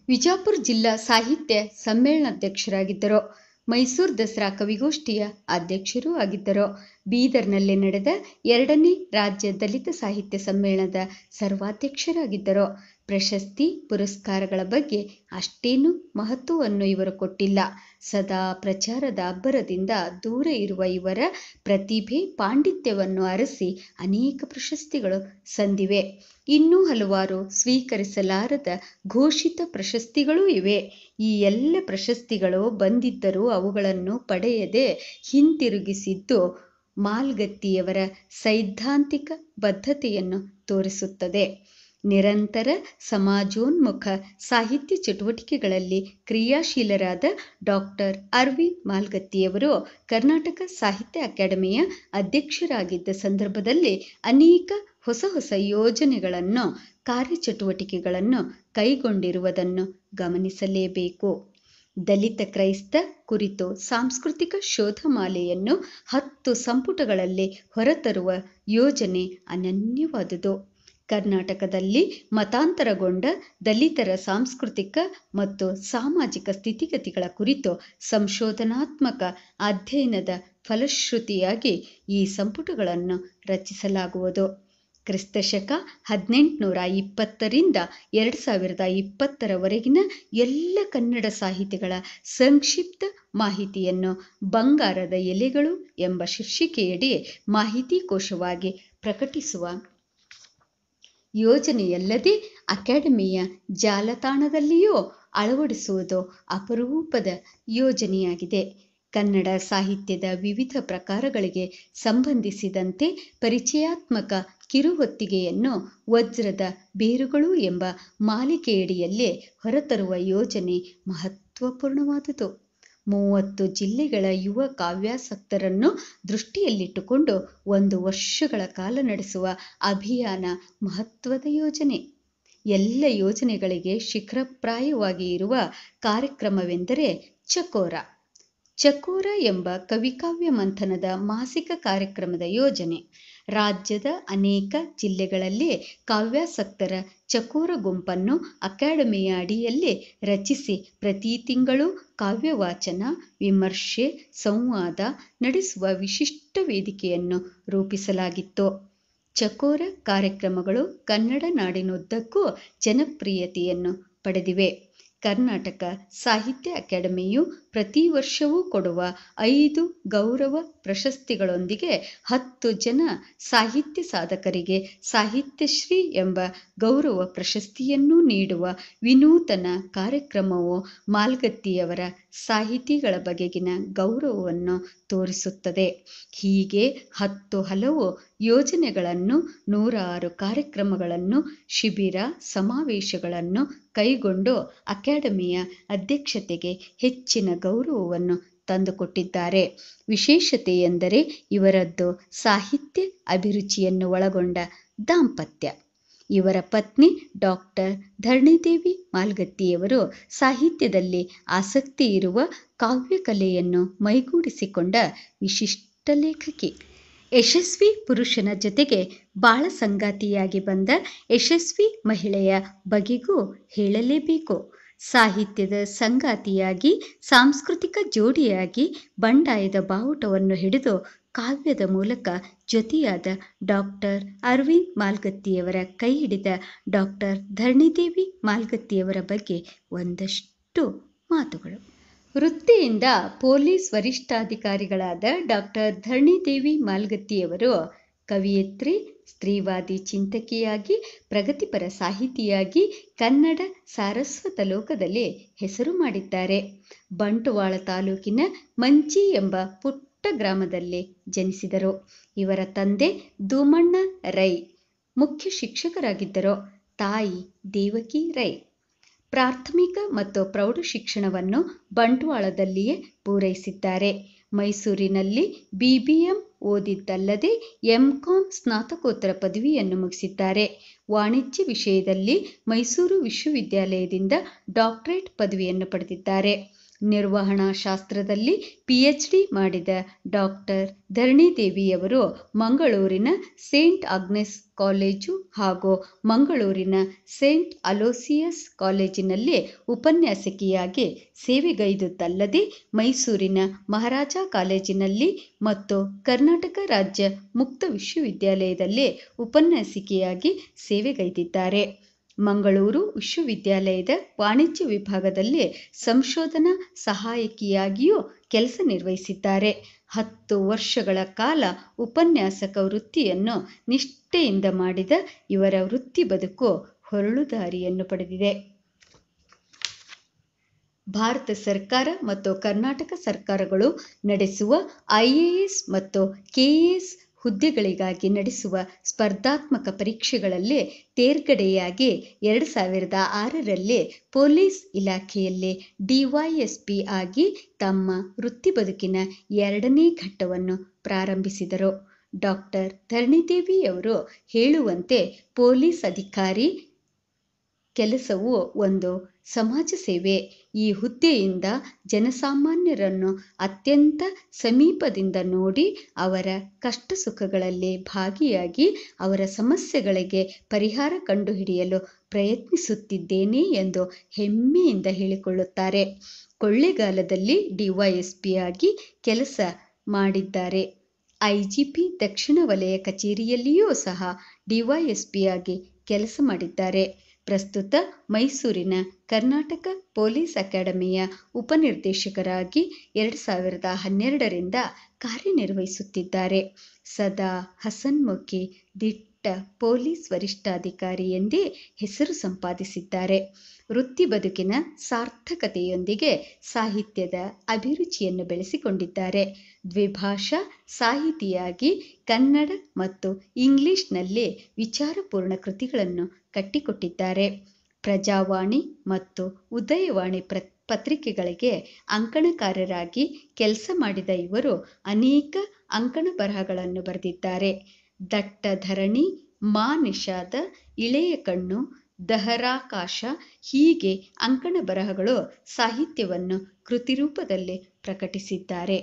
ವಿಜಾಪುರ ಜಿಲ್ಲಾ ಸಾಹಿತ್ಯ ಸಮ್ಮೇಳನಾಧ್ಯಕ್ಷರಾಗಿದ್ದರು. ಮೈಸೂರು ದಸರಾ ಕವಿಗೋಷ್ಠಿಯ ಅಧ್ಯಕ್ಷರೂ ಆಗಿದ್ದರು. ಬೀದರ್ನಲ್ಲಿ ನಡೆದ 2ನೇ ರಾಜ್ಯ ದಲಿತ ಸಾಹಿತ್ಯ ಸಮ್ಮೇಳನದ ಸರ್ವಾಧ್ಯಕ್ಷರಾಗಿದ್ದರು. ಪ್ರಶಸ್ತಿ ಪುರಸ್ಕಾರಗಳ ಬಗ್ಗೆ ಅಷ್ಟೇನೂ ಮಹತ್ವವನ್ನು ಇವರು ಕೊಟ್ಟಿಲ್ಲ. ಸದಾ ಪ್ರಚಾರದ ಅಬ್ಬರದಿಂದ ದೂರ ಇರುವ ಇವರ ಪ್ರತಿಭೆ ಪಾಂಡಿತ್ಯವನ್ನು ಅರಸಿ ಅನೇಕ ಪ್ರಶಸ್ತಿಗಳು ಸಂದಿವೆ. ಇನ್ನೂ ಹಲವಾರು ಸ್ವೀಕರಿಸಲಾರದ ಘೋಷಿತ ಪ್ರಶಸ್ತಿಗಳೂ ಇವೆ. ಈ ಎಲ್ಲ ಪ್ರಶಸ್ತಿಗಳು ಬಂದಿದ್ದರೂ ಅವುಗಳನ್ನು ಪಡೆಯದೆ ಹಿಂತಿರುಗಿಸಿದ್ದು ಮಾಲ್ಗತ್ತಿಯವರ ಸೈದ್ಧಾಂತಿಕ ಬದ್ಧತೆಯನ್ನು ತೋರಿಸುತ್ತದೆ. ನಿರಂತರ ಸಮಾಜೋನ್ಮುಖ ಸಾಹಿತ್ಯ ಚಟುವಟಿಕೆಗಳಲ್ಲಿ ಕ್ರಿಯಾಶೀಲರಾದ ಡಾಕ್ಟರ್ ಅರವಿಂದ್ ಮಾಲ್ಗತ್ತಿಯವರು ಕರ್ನಾಟಕ ಸಾಹಿತ್ಯ ಅಕಾಡೆಮಿಯ ಅಧ್ಯಕ್ಷರಾಗಿದ್ದ ಸಂದರ್ಭದಲ್ಲಿ ಅನೇಕ ಹೊಸ ಹೊಸ ಯೋಜನೆಗಳನ್ನು, ಕಾರ್ಯಚಟುವಟಿಕೆಗಳನ್ನು ಕೈಗೊಂಡಿರುವುದನ್ನು ಗಮನಿಸಲೇಬೇಕು. ದಲಿತ ಕ್ರೈಸ್ತ ಕುರಿತು ಸಾಂಸ್ಕೃತಿಕ ಶೋಧಮಾಲೆಯನ್ನು 10 ಸಂಪುಟಗಳಲ್ಲಿ ಹೊರತರುವ ಯೋಜನೆ ಅನನ್ಯವಾದುದು. ಕರ್ನಾಟಕದಲ್ಲಿ ಮತಾಂತರಗೊಂಡ ದಲಿತರ ಸಾಂಸ್ಕೃತಿಕ ಮತ್ತು ಸಾಮಾಜಿಕ ಸ್ಥಿತಿಗತಿಗಳ ಕುರಿತು ಸಂಶೋಧನಾತ್ಮಕ ಅಧ್ಯಯನದ ಫಲಶ್ರುತಿಯಾಗಿ ಈ ಸಂಪುಟಗಳನ್ನು ರಚಿಸಲಾಗುವುದು. ಕ್ರಿಸ್ತಶಕ 1820ರಿಂದ 2020ರವರೆಗಿನ ಎಲ್ಲ ಕನ್ನಡ ಸಾಹಿತಿಗಳ ಸಂಕ್ಷಿಪ್ತ ಮಾಹಿತಿಯನ್ನು ಬಂಗಾರದ ಎಲೆಗಳು ಎಂಬ ಶೀರ್ಷಿಕೆಯಡಿ ಮಾಹಿತಿ ಕೋಶವಾಗಿ ಪ್ರಕಟಿಸುವ ಯೋಜನೆಯಲ್ಲದೆ ಅಕಾಡೆಮಿಯ ಜಾಲತಾಣದಲ್ಲಿಯೂ ಅಳವಡಿಸುವುದು ಅಪರೂಪದ ಯೋಜನೆಯಾಗಿದೆ. ಕನ್ನಡ ಸಾಹಿತ್ಯದ ವಿವಿಧ ಪ್ರಕಾರಗಳಿಗೆ ಸಂಬಂಧಿಸಿದಂತೆ ಪರಿಚಯಾತ್ಮಕ ಕಿರುಹೊತ್ತಿಗೆಯನ್ನು ವಜ್ರದ ಬೇರುಗಳು ಎಂಬ ಮಾಲಿಕೆಯಡಿಯಲ್ಲೇ ಹೊರತರುವ ಯೋಜನೆ ಮಹತ್ವಪೂರ್ಣವಾದುದು. 30 ಜಿಲ್ಲೆಗಳ ಯುವ ಕಾವ್ಯಾಸಕ್ತರನ್ನು ದೃಷ್ಟಿಯಲ್ಲಿಟ್ಟುಕೊಂಡು 1 ವರ್ಷಗಳ ಕಾಲ ನಡೆಸುವ ಅಭಿಯಾನ ಮಹತ್ವದ ಯೋಜನೆ. ಎಲ್ಲ ಯೋಜನೆಗಳಿಗೆ ಶಿಖರಪ್ರಾಯವಾಗಿ ಇರುವ ಕಾರ್ಯಕ್ರಮವೆಂದರೆ ಚಕೋರ. ಚಕೋರ ಎಂಬ ಕವಿಕಾವ್ಯ ಮಂಥನದ ಮಾಸಿಕ ಕಾರ್ಯಕ್ರಮದ ಯೋಜನೆ. ರಾಜ್ಯದ ಅನೇಕ ಜಿಲ್ಲೆಗಳಲ್ಲಿ ಕಾವ್ಯಾಸಕ್ತರ ಚಕೋರ ಗುಂಪನ್ನು ಅಕಾಡೆಮಿಯ ಅಡಿಯಲ್ಲೇ ರಚಿಸಿ ಪ್ರತಿ ತಿಂಗಳು ಕಾವ್ಯವಾಚನ, ವಿಮರ್ಶೆ, ಸಂವಾದ ನಡೆಸುವ ವಿಶಿಷ್ಟ ವೇದಿಕೆಯನ್ನು ರೂಪಿಸಲಾಗಿತ್ತು. ಚಕೋರ ಕಾರ್ಯಕ್ರಮಗಳು ಕನ್ನಡ ನಾಡಿನುದ್ದಕ್ಕೂ ಜನಪ್ರಿಯತೆಯನ್ನು ಪಡೆದಿವೆ. ಕರ್ನಾಟಕ ಸಾಹಿತ್ಯ ಅಕಾಡೆಮಿಯು ಪ್ರತಿ ವರ್ಷವೂ ಕೊಡುವ 5 ಗೌರವ ಪ್ರಶಸ್ತಿಗಳೊಂದಿಗೆ 10 ಜನ ಸಾಹಿತ್ಯ ಸಾಧಕರಿಗೆ ಸಾಹಿತ್ಯಶ್ರೀ ಎಂಬ ಗೌರವ ಪ್ರಶಸ್ತಿಯನ್ನೂ ನೀಡುವ ವಿನೂತನ ಕಾರ್ಯಕ್ರಮವು ಮಾಲ್ಗತ್ತಿಯವರ ಸಾಹಿತಿಗಳ ಬಗೆಗಿನ ಗೌರವವನ್ನು ತೋರಿಸುತ್ತದೆ. ಹೀಗೆ 10 ಹಲವು ಯೋಜನೆಗಳನ್ನು, 106 ಕಾರ್ಯಕ್ರಮಗಳನ್ನು, ಶಿಬಿರ ಸಮಾವೇಶಗಳನ್ನು ಕೈಗೊಂಡು ಅಕಾಡೆಮಿಯ ಅಧ್ಯಕ್ಷತೆಗೆ ಹೆಚ್ಚಿನ ಗೌರವವನ್ನು ತಂದುಕೊಟ್ಟಿದ್ದಾರೆ. ವಿಶೇಷತೆ ಎಂದರೆ ಇವರದ್ದು ಸಾಹಿತ್ಯ ಅಭಿರುಚಿಯನ್ನು ಒಳಗೊಂಡ ದಾಂಪತ್ಯ. ಇವರ ಪತ್ನಿ ಡಾಕ್ಟರ್ ಧರಣಿದೇವಿ ಮಾಲ್ಗತ್ತಿಯವರು ಸಾಹಿತ್ಯದಲ್ಲಿ ಆಸಕ್ತಿ ಇರುವ ಕಾವ್ಯಕಲೆಯನ್ನು ಮೈಗೂಡಿಸಿಕೊಂಡ ವಿಶಿಷ್ಟ ಲೇಖಕಿ. ಯಶಸ್ವಿ ಪುರುಷನ ಜೊತೆಗೆ ಬಾಳ ಸಂಗಾತಿಯಾಗಿ ಬಂದ ಯಶಸ್ವಿ ಮಹಿಳೆಯ ಬಗೆಗೂ ಹೇಳಲೇಬೇಕು. ಸಾಹಿತ್ಯದ ಸಂಗಾತಿಯಾಗಿ, ಸಾಂಸ್ಕೃತಿಕ ಜೋಡಿಯಾಗಿ, ಬಂಡಾಯದ ಬಾವುಟವನ್ನು ಹಿಡಿದು ಕಾವ್ಯದ ಮೂಲಕ ಜೊತೆಯಾದ ಡಾಕ್ಟರ್ ಅರವಿಂದ್ ಮಾಲ್ಗತ್ತಿಯವರ ಕೈ ಹಿಡಿದ ಡಾಕ್ಟರ್ ಧರಣಿದೇವಿ ಮಾಲ್ಗತ್ತಿಯವರ ಬಗ್ಗೆ ಒಂದಷ್ಟು ಮಾತುಗಳು. ವೃತ್ತಿಯಿಂದ ಪೊಲೀಸ್ ವರಿಷ್ಠಾಧಿಕಾರಿಗಳಾದ ಡಾಕ್ಟರ್ ಧರಣಿದೇವಿ ಮಾಲ್ಗತ್ತಿಯವರು ಕವಿಯತ್ರಿ, ಸ್ತ್ರೀವಾದಿ ಚಿಂತಕಿಯಾಗಿ, ಪ್ರಗತಿಪರ ಸಾಹಿತಿಯಾಗಿ ಕನ್ನಡ ಸಾರಸ್ವತ ಲೋಕದಲ್ಲಿ ಹೆಸರು ಮಾಡಿದ್ದಾರೆ. ಬಂಟ್ವಾಳ ತಾಲೂಕಿನ ಮಂಚಿ ಎಂಬ ಪುಟ್ಟ ಗ್ರಾಮದಲ್ಲಿ ಜನಿಸಿದರು. ಇವರ ತಂದೆ ಧೂಮಣ್ಣ ರೈ ಮುಖ್ಯ ಶಿಕ್ಷಕರಾಗಿದ್ದರು. ತಾಯಿ ದೇವಕಿ ರೈ. ಪ್ರಾಥಮಿಕ ಮತ್ತು ಪ್ರೌಢ ಶಿಕ್ಷಣವನ್ನು ಬಂಟ್ವಾಳದಲ್ಲಿಯೇ ಪೂರೈಸಿದ್ದಾರೆ. ಮೈಸೂರಿನಲ್ಲಿ BBM ಓದಿದ್ದಲ್ಲದೆ MCom ಸ್ನಾತಕೋತ್ತರ ಪದವಿಯನ್ನು ಮುಗಿಸಿದ್ದಾರೆ. ವಾಣಿಜ್ಯ ವಿಷಯದಲ್ಲಿ ಮೈಸೂರು ವಿಶ್ವವಿದ್ಯಾಲಯದಿಂದ ಡಾಕ್ಟರೇಟ್ ಪದವಿಯನ್ನು ಪಡೆದಿದ್ದಾರೆ. ನಿರ್ವಹಣಾ ಶಾಸ್ತ್ರದಲ್ಲಿ PhD ಮಾಡಿದ ಡಾಕ್ಟರ್ ಧರಣಿದೇವಿಯವರು ಮಂಗಳೂರಿನ ಸೇಂಟ್ ಆಗ್ನೆಸ್ ಕಾಲೇಜು ಹಾಗೂ ಮಂಗಳೂರಿನ ಸೇಂಟ್ ಅಲೋಸಿಯಸ್ ಕಾಲೇಜಿನಲ್ಲಿ ಉಪನ್ಯಾಸಕಿಯಾಗಿ ಸೇವೆಗೈದುದಲ್ಲದೆ ಮೈಸೂರಿನ ಮಹಾರಾಜ ಕಾಲೇಜಿನಲ್ಲಿ ಮತ್ತು ಕರ್ನಾಟಕ ರಾಜ್ಯ ಮುಕ್ತ ವಿಶ್ವವಿದ್ಯಾಲಯದಲ್ಲಿ ಉಪನ್ಯಾಸಕಿಯಾಗಿ ಸೇವೆಗೈದಿದ್ದಾರೆ. ಮಂಗಳೂರು ವಿಶ್ವವಿದ್ಯಾಲಯದ ವಾಣಿಜ್ಯ ವಿಭಾಗದಲ್ಲಿ ಸಂಶೋಧನಾ ಸಹಾಯಕಿಯಾಗಿಯೂ ಕೆಲಸ ನಿರ್ವಹಿಸಿದ್ದಾರೆ. 10 ವರ್ಷಗಳ ಕಾಲ ಉಪನ್ಯಾಸಕ ವೃತ್ತಿಯನ್ನು ನಿಷ್ಠೆಯಿಂದ ಮಾಡಿದ ಇವರ ವೃತ್ತಿ ಬದುಕು ಹೊರಳುದಾರಿಯನ್ನು ಪಡೆದಿದೆ. ಭಾರತ ಸರ್ಕಾರ ಮತ್ತು ಕರ್ನಾಟಕ ಸರ್ಕಾರಗಳು ನಡೆಸುವ IAS ಮತ್ತು KAS ಹುದ್ದೆಗಳಿಗಾಗಿ ನಡೆಸುವ ಸ್ಪರ್ಧಾತ್ಮಕ ಪರೀಕ್ಷೆಗಳಲ್ಲಿ ತೇರ್ಗಡೆಯಾಗಿ 2006ರಲ್ಲಿ ಪೊಲೀಸ್ ಇಲಾಖೆಯಲ್ಲಿ DYSP ಆಗಿ ತಮ್ಮ ವೃತ್ತಿ ಬದುಕಿನ 2ನೇ ಘಟ್ಟವನ್ನು ಪ್ರಾರಂಭಿಸಿದರು. ಡಾಕ್ಟರ್ ಧರಣಿದೇವಿಯವರು ಹೇಳುವಂತೆ ಪೊಲೀಸ್ ಅಧಿಕಾರಿ ಕೆಲಸವು ಒಂದು ಸಮಾಜ ಸೇವೆ. ಈ ಹುದ್ದೆಯಿಂದ ಜನಸಾಮಾನ್ಯರನ್ನು ಅತ್ಯಂತ ಸಮೀಪದಿಂದ ನೋಡಿ ಅವರ ಕಷ್ಟ ಸುಖಗಳಲ್ಲಿ ಭಾಗಿಯಾಗಿ ಅವರ ಸಮಸ್ಯೆಗಳಿಗೆ ಪರಿಹಾರ ಕಂಡುಹಿಡಿಯಲು ಪ್ರಯತ್ನಿಸುತ್ತಿದ್ದೇನೆ ಎಂದು ಹೆಮ್ಮೆಯಿಂದ ಹೇಳಿಕೊಳ್ಳುತ್ತಾರೆ. ಕೊಳ್ಳೆಗಾಲದಲ್ಲಿ DYSP ಆಗಿ ಕೆಲಸ ಮಾಡಿದ್ದಾರೆ. IGP ದಕ್ಷಿಣ ವಲಯ ಕಚೇರಿಯಲ್ಲಿಯೂ ಸಹ DYSP ಆಗಿ ಕೆಲಸ ಮಾಡಿದ್ದಾರೆ. ಪ್ರಸ್ತುತ ಮೈಸೂರಿನ ಕರ್ನಾಟಕ ಪೊಲೀಸ್ ಅಕಾಡೆಮಿಯ ಉಪನಿರ್ದೇಶಕರಾಗಿ 2012ರಿಂದ ಕಾರ್ಯನಿರ್ವಹಿಸುತ್ತಿದ್ದಾರೆ. ಸದಾ ಹಸನ್ಮುಖಿ, ದಿಟ್ಟ ಪೊಲೀಸ್ ವರಿಷ್ಠಾಧಿಕಾರಿ ಎಂದೇ ಹೆಸರು ಸಂಪಾದಿಸಿದ್ದಾರೆ. ವೃತ್ತಿ ಬದುಕಿನ ಸಾರ್ಥಕತೆಯೊಂದಿಗೆ ಸಾಹಿತ್ಯದ ಅಭಿರುಚಿಯನ್ನು ಬೆಳೆಸಿಕೊಂಡಿದ್ದಾರೆ. ದ್ವಿಭಾಷಾ ಸಾಹಿತಿಯಾಗಿ ಕನ್ನಡ ಮತ್ತು ಇಂಗ್ಲಿಷ್ನಲ್ಲಿ ವಿಚಾರಪೂರ್ಣ ಕೃತಿಗಳನ್ನು ಕಟ್ಟಿಕೊಟ್ಟಿದ್ದಾರೆ. ಪ್ರಜಾವಾಣಿ ಮತ್ತು ಉದಯವಾಣಿ ಪತ್ರಿಕೆಗಳಿಗೆ ಅಂಕಣಕಾರರಾಗಿ ಕೆಲಸ ಮಾಡಿದ ಇವರು ಅನೇಕ ಅಂಕಣ ಬರಹಗಳನ್ನು ಬರೆದಿದ್ದಾರೆ. ದಟ್ಟ ಧರಣಿ, ಮಾ ನಿಷಾದ, ಇಳೆಯ ಕಣ್ಣು, ದಹರಾಕಾಶ ಹೀಗೆ ಅಂಕಣ ಬರಹಗಳು ಸಾಹಿತ್ಯವನ್ನು ಕೃತಿರೂಪದಲ್ಲಿ ಪ್ರಕಟಿಸಿದ್ದಾರೆ.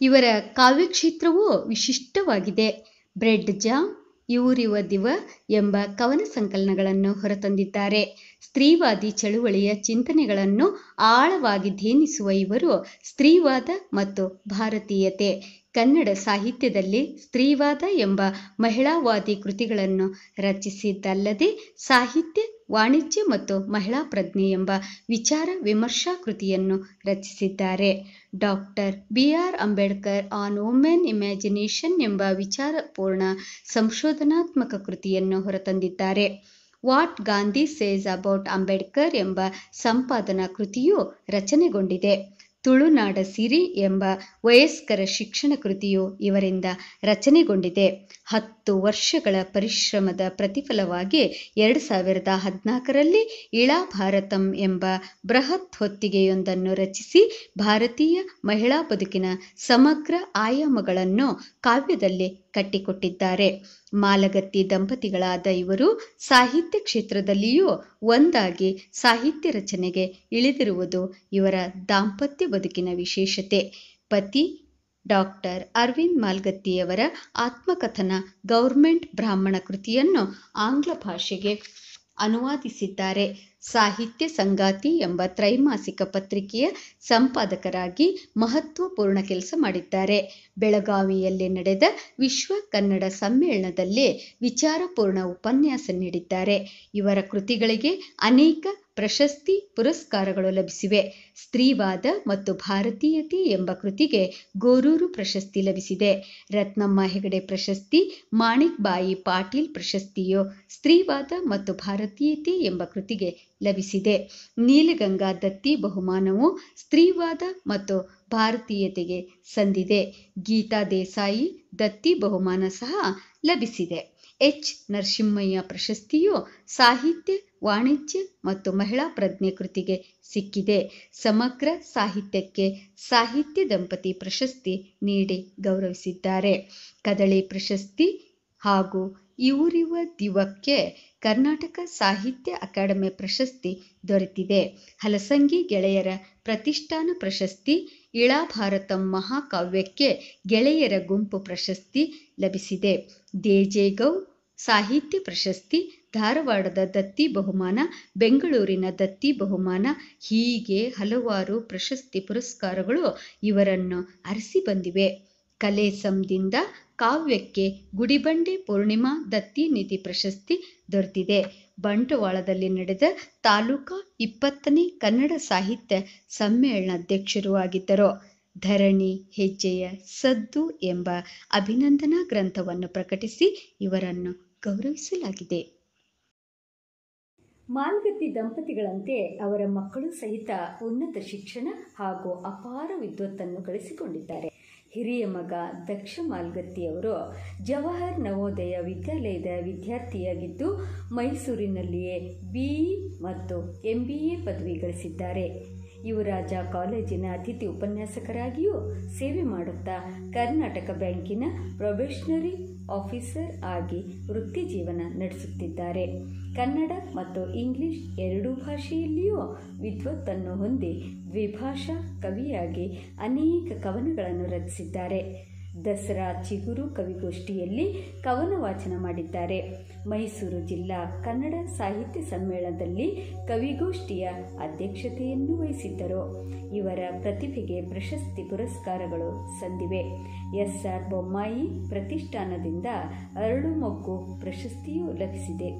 ಇವರ ಕಾವ್ಯಕ್ಷೇತ್ರವೂ ವಿಶಿಷ್ಟವಾಗಿದೆ. ಬ್ರೆಡ್ ಜಾಮ್, ಇವರಿವ ದಿವ ಎಂಬ ಕವನ ಸಂಕಲನಗಳನ್ನು ಹೊರತಂದಿದ್ದಾರೆ. ಸ್ತ್ರೀವಾದಿ ಚಳುವಳಿಯ ಚಿಂತನೆಗಳನ್ನು ಆಳವಾಗಿ ಧ್ಯೇನಿಸುವ ಇವರು ಸ್ತ್ರೀವಾದ ಮತ್ತು ಭಾರತೀಯತೆ, ಕನ್ನಡ ಸಾಹಿತ್ಯದಲ್ಲಿ ಸ್ತ್ರೀವಾದ ಎಂಬ ಮಹಿಳಾವಾದಿ ಕೃತಿಗಳನ್ನು ರಚಿಸಿದ್ದಲ್ಲದೆ ಸಾಹಿತ್ಯ, ವಾಣಿಜ್ಯ ಮತ್ತು ಮಹಿಳಾ ಪ್ರಜ್ಞೆ ಎಂಬ ವಿಚಾರ ವಿಮರ್ಶಾ ಕೃತಿಯನ್ನು ರಚಿಸಿದ್ದಾರೆ. Doctor BR Ambedkar on women imagination ಎಂಬ ವಿಚಾರಪೂರ್ಣ ಸಂಶೋಧನಾತ್ಮಕ ಕೃತಿಯನ್ನು ಹೊರತಂದಿದ್ದಾರೆ. What Gandhi says about Ambedkar ಎಂಬ ಸಂಪಾದನಾ ಕೃತಿಯು ರಚನೆಗೊಂಡಿದೆ. ತುಳುನಾಡ ಸಿರಿ ಎಂಬ ವಯಸ್ಕರ ಶಿಕ್ಷಣ ಕೃತಿಯು ಇವರಿಂದ ರಚನೆಗೊಂಡಿದೆ. 10 ವರ್ಷಗಳ ಪರಿಶ್ರಮದ ಪ್ರತಿಫಲವಾಗಿ 2014ರಲ್ಲಿ ಇಳಾ ಭಾರತಂ ಎಂಬ ಬೃಹತ್ ಹೊತ್ತಿಗೆಯೊಂದನ್ನು ರಚಿಸಿ ಭಾರತೀಯ ಮಹಿಳಾ ಬದುಕಿನ ಸಮಗ್ರ ಆಯಾಮಗಳನ್ನು ಕಾವ್ಯದಲ್ಲಿ ಕಟ್ಟಿಕೊಟ್ಟಿದ್ದಾರೆ. ಮಾಲಗತ್ತಿ ದಂಪತಿಗಳಾದ ಇವರು ಸಾಹಿತ್ಯ ಕ್ಷೇತ್ರದಲ್ಲಿಯೂ ಒಂದಾಗಿ ಸಾಹಿತ್ಯ ರಚನೆಗೆ ಇಳಿದಿರುವುದು ಇವರ ದಾಂಪತ್ಯ ಬದುಕಿನ ವಿಶೇಷತೆ. ಪತಿ ಡಾಕ್ಟರ್ ಅರವಿಂದ್ ಮಾಲ್ಗತ್ತಿಯವರ ಆತ್ಮಕಥನ ಗೌರ್ಮೆಂಟ್ ಬ್ರಾಹ್ಮಣ ಕೃತಿಯನ್ನು ಆಂಗ್ಲ ಭಾಷೆಗೆ ಅನುವಾದಿಸಿದ್ದಾರೆ. ಸಾಹಿತ್ಯ ಸಂಗಾತಿ ಎಂಬ ತ್ರೈಮಾಸಿಕ ಪತ್ರಿಕೆಯ ಸಂಪಾದಕರಾಗಿ ಮಹತ್ವಪೂರ್ಣ ಕೆಲಸ ಮಾಡಿದ್ದಾರೆ. ಬೆಳಗಾವಿಯಲ್ಲಿ ನಡೆದ ವಿಶ್ವ ಕನ್ನಡ ಸಮ್ಮೇಳನದಲ್ಲಿ ವಿಚಾರಪೂರ್ಣ ಉಪನ್ಯಾಸ ನೀಡಿದ್ದಾರೆ. ಇವರ ಕೃತಿಗಳಿಗೆ ಅನೇಕ ಪ್ರಶಸ್ತಿ ಪುರಸ್ಕಾರಗಳು ಲಭಿಸಿವೆ. ಸ್ತ್ರೀವಾದ ಮತ್ತು ಭಾರತೀಯತೆ ಎಂಬ ಕೃತಿಗೆ ಗೋರೂರು ಪ್ರಶಸ್ತಿ ಲಭಿಸಿದೆ. ರತ್ನಮ್ಮ ಹೆಗಡೆ ಪ್ರಶಸ್ತಿ, ಮಾಣಿಕ್ ಬಾಯಿ ಪಾಟೀಲ್ ಪ್ರಶಸ್ತಿಯು ಸ್ತ್ರೀವಾದ ಮತ್ತು ಭಾರತೀಯತೆ ಎಂಬ ಕೃತಿಗೆ ಲಭಿಸಿದೆ. ನೀಲಗಂಗಾ ದತ್ತಿ ಬಹುಮಾನವು ಸ್ತ್ರೀವಾದ ಮತ್ತು ಭಾರತೀಯತೆಗೆ ಸಂದಿದೆ. ಗೀತಾ ದೇಸಾಯಿ ದತ್ತಿ ಬಹುಮಾನ ಸಹ ಲಭಿಸಿದೆ. ಎಚ್. ನರಸಿಂಹಯ್ಯ ಪ್ರಶಸ್ತಿಯು ಸಾಹಿತ್ಯ, ವಾಣಿಜ್ಯ ಮತ್ತು ಮಹಿಳಾ ಪ್ರಜ್ಞೆ ಕೃತಿಗೆ ಸಿಕ್ಕಿದೆ. ಸಮಗ್ರ ಸಾಹಿತ್ಯಕ್ಕೆ ಸಾಹಿತ್ಯ ದಂಪತಿ ಪ್ರಶಸ್ತಿ ನೀಡಿ ಗೌರವಿಸಿದ್ದಾರೆ. ಕದಳಿ ಪ್ರಶಸ್ತಿ ಹಾಗೂ ಇವರಿವ ದಿವಕ್ಕೆ ಕರ್ನಾಟಕ ಸಾಹಿತ್ಯ ಅಕಾಡೆಮಿ ಪ್ರಶಸ್ತಿ ದೊರೆತಿದೆ. ಹಲಸಂಗಿ ಗೆಳೆಯರ ಪ್ರತಿಷ್ಠಾನ ಪ್ರಶಸ್ತಿ, ಇಳಾ ಭಾರತಂ ಮಹಾಕಾವ್ಯಕ್ಕೆ ಗೆಳೆಯರ ಗುಂಪು ಪ್ರಶಸ್ತಿ ಲಭಿಸಿದೆ. ದೇಜೇಗೌ ಸಾಹಿತ್ಯ ಪ್ರಶಸ್ತಿ, ಧಾರವಾಡದ ದತ್ತಿ ಬಹುಮಾನ, ಬೆಂಗಳೂರಿನ ದತ್ತಿ ಬಹುಮಾನ ಹೀಗೆ ಹಲವಾರು ಪ್ರಶಸ್ತಿ ಪುರಸ್ಕಾರಗಳು ಇವರನ್ನು ಅರಸಿ ಬಂದಿವೆ. ಕಲೇಸಂದಿಂದ ಕಾವ್ಯಕ್ಕೆ ಗುಡಿಬಂಡೆ ಪೂರ್ಣಿಮಾ ದತ್ತಿ ನಿಧಿ ಪ್ರಶಸ್ತಿ ದೊರೆತಿದೆ. ಬಂಟ್ವಾಳದಲ್ಲಿ ನಡೆದ ತಾಲೂಕಾ 20ನೇ ಕನ್ನಡ ಸಾಹಿತ್ಯ ಸಮ್ಮೇಳನಾಧ್ಯಕ್ಷರೂ ಆಗಿದ್ದರು. ಧರಣಿ ಹೆಜ್ಜೆಯ ಸದ್ದು ಎಂಬ ಅಭಿನಂದನಾ ಗ್ರಂಥವನ್ನು ಪ್ರಕಟಿಸಿ ಇವರನ್ನು ಗೌರವಿಸಲಾಗಿದೆ. ಮಾಲ್ಗತ್ತಿ ದಂಪತಿಗಳಂತೆ ಅವರ ಮಕ್ಕಳು ಸಹಿತ ಉನ್ನತ ಶಿಕ್ಷಣ ಹಾಗೂ ಅಪಾರ ವಿದ್ವತ್ತನ್ನು ಗಳಿಸಿಕೊಂಡಿದ್ದಾರೆ. ಹಿರಿಯ ಮಗ ದಕ್ಷ ಮಾಲ್ಗತ್ತಿಯವರು ಜವಾಹರ್ ನವೋದಯ ವಿದ್ಯಾಲಯದ ವಿದ್ಯಾರ್ಥಿಯಾಗಿದ್ದು ಮೈಸೂರಿನಲ್ಲಿಯೇ BE ಮತ್ತು MBA ಪದವಿ ಗಳಿಸಿದ್ದಾರೆ. ಯುವರಾಜ ಕಾಲೇಜಿನ ಅತಿಥಿ ಉಪನ್ಯಾಸಕರಾಗಿಯೂ ಸೇವೆ ಮಾಡುತ್ತಾ ಕರ್ನಾಟಕ ಬ್ಯಾಂಕಿನ ಪ್ರೊಬೇಷನರಿ ಆಫೀಸರ್ ಆಗಿ ವೃತ್ತಿ ಜೀವನ ನಡೆಸುತ್ತಿದ್ದಾರೆ. ಕನ್ನಡ ಮತ್ತು ಇಂಗ್ಲಿಷ್ ಎರಡೂ ಭಾಷೆಯಲ್ಲಿಯೂ ವಿದ್ವತ್ತನ್ನು ಹೊಂದಿ ದ್ವಿಭಾಷಾ ಕವಿಯಾಗಿ ಅನೇಕ ಕವನಗಳನ್ನು ರಚಿಸಿದ್ದಾರೆ. ದಸರಾ ಚಿಗುರು ಕವಿಗೋಷ್ಠಿಯಲ್ಲಿ ಕವನ ವಾಚನ ಮಾಡಿದ್ದಾರೆ. ಮೈಸೂರು ಜಿಲ್ಲಾ ಕನ್ನಡ ಸಾಹಿತ್ಯ ಸಮ್ಮೇಳನದಲ್ಲಿ ಕವಿಗೋಷ್ಠಿಯ ಅಧ್ಯಕ್ಷತೆಯನ್ನು ವಹಿಸಿದ್ದರು. ಇವರ ಪ್ರತಿಭೆಗೆ ಪ್ರಶಸ್ತಿ ಪುರಸ್ಕಾರಗಳು ಸಂದಿವೆ. SR ಬೊಮ್ಮಾಯಿ ಪ್ರತಿಷ್ಠಾನದಿಂದ ಅರಳುಮೊಗ್ಗು ಪ್ರಶಸ್ತಿಯೂ ಲಭಿಸಿದೆ.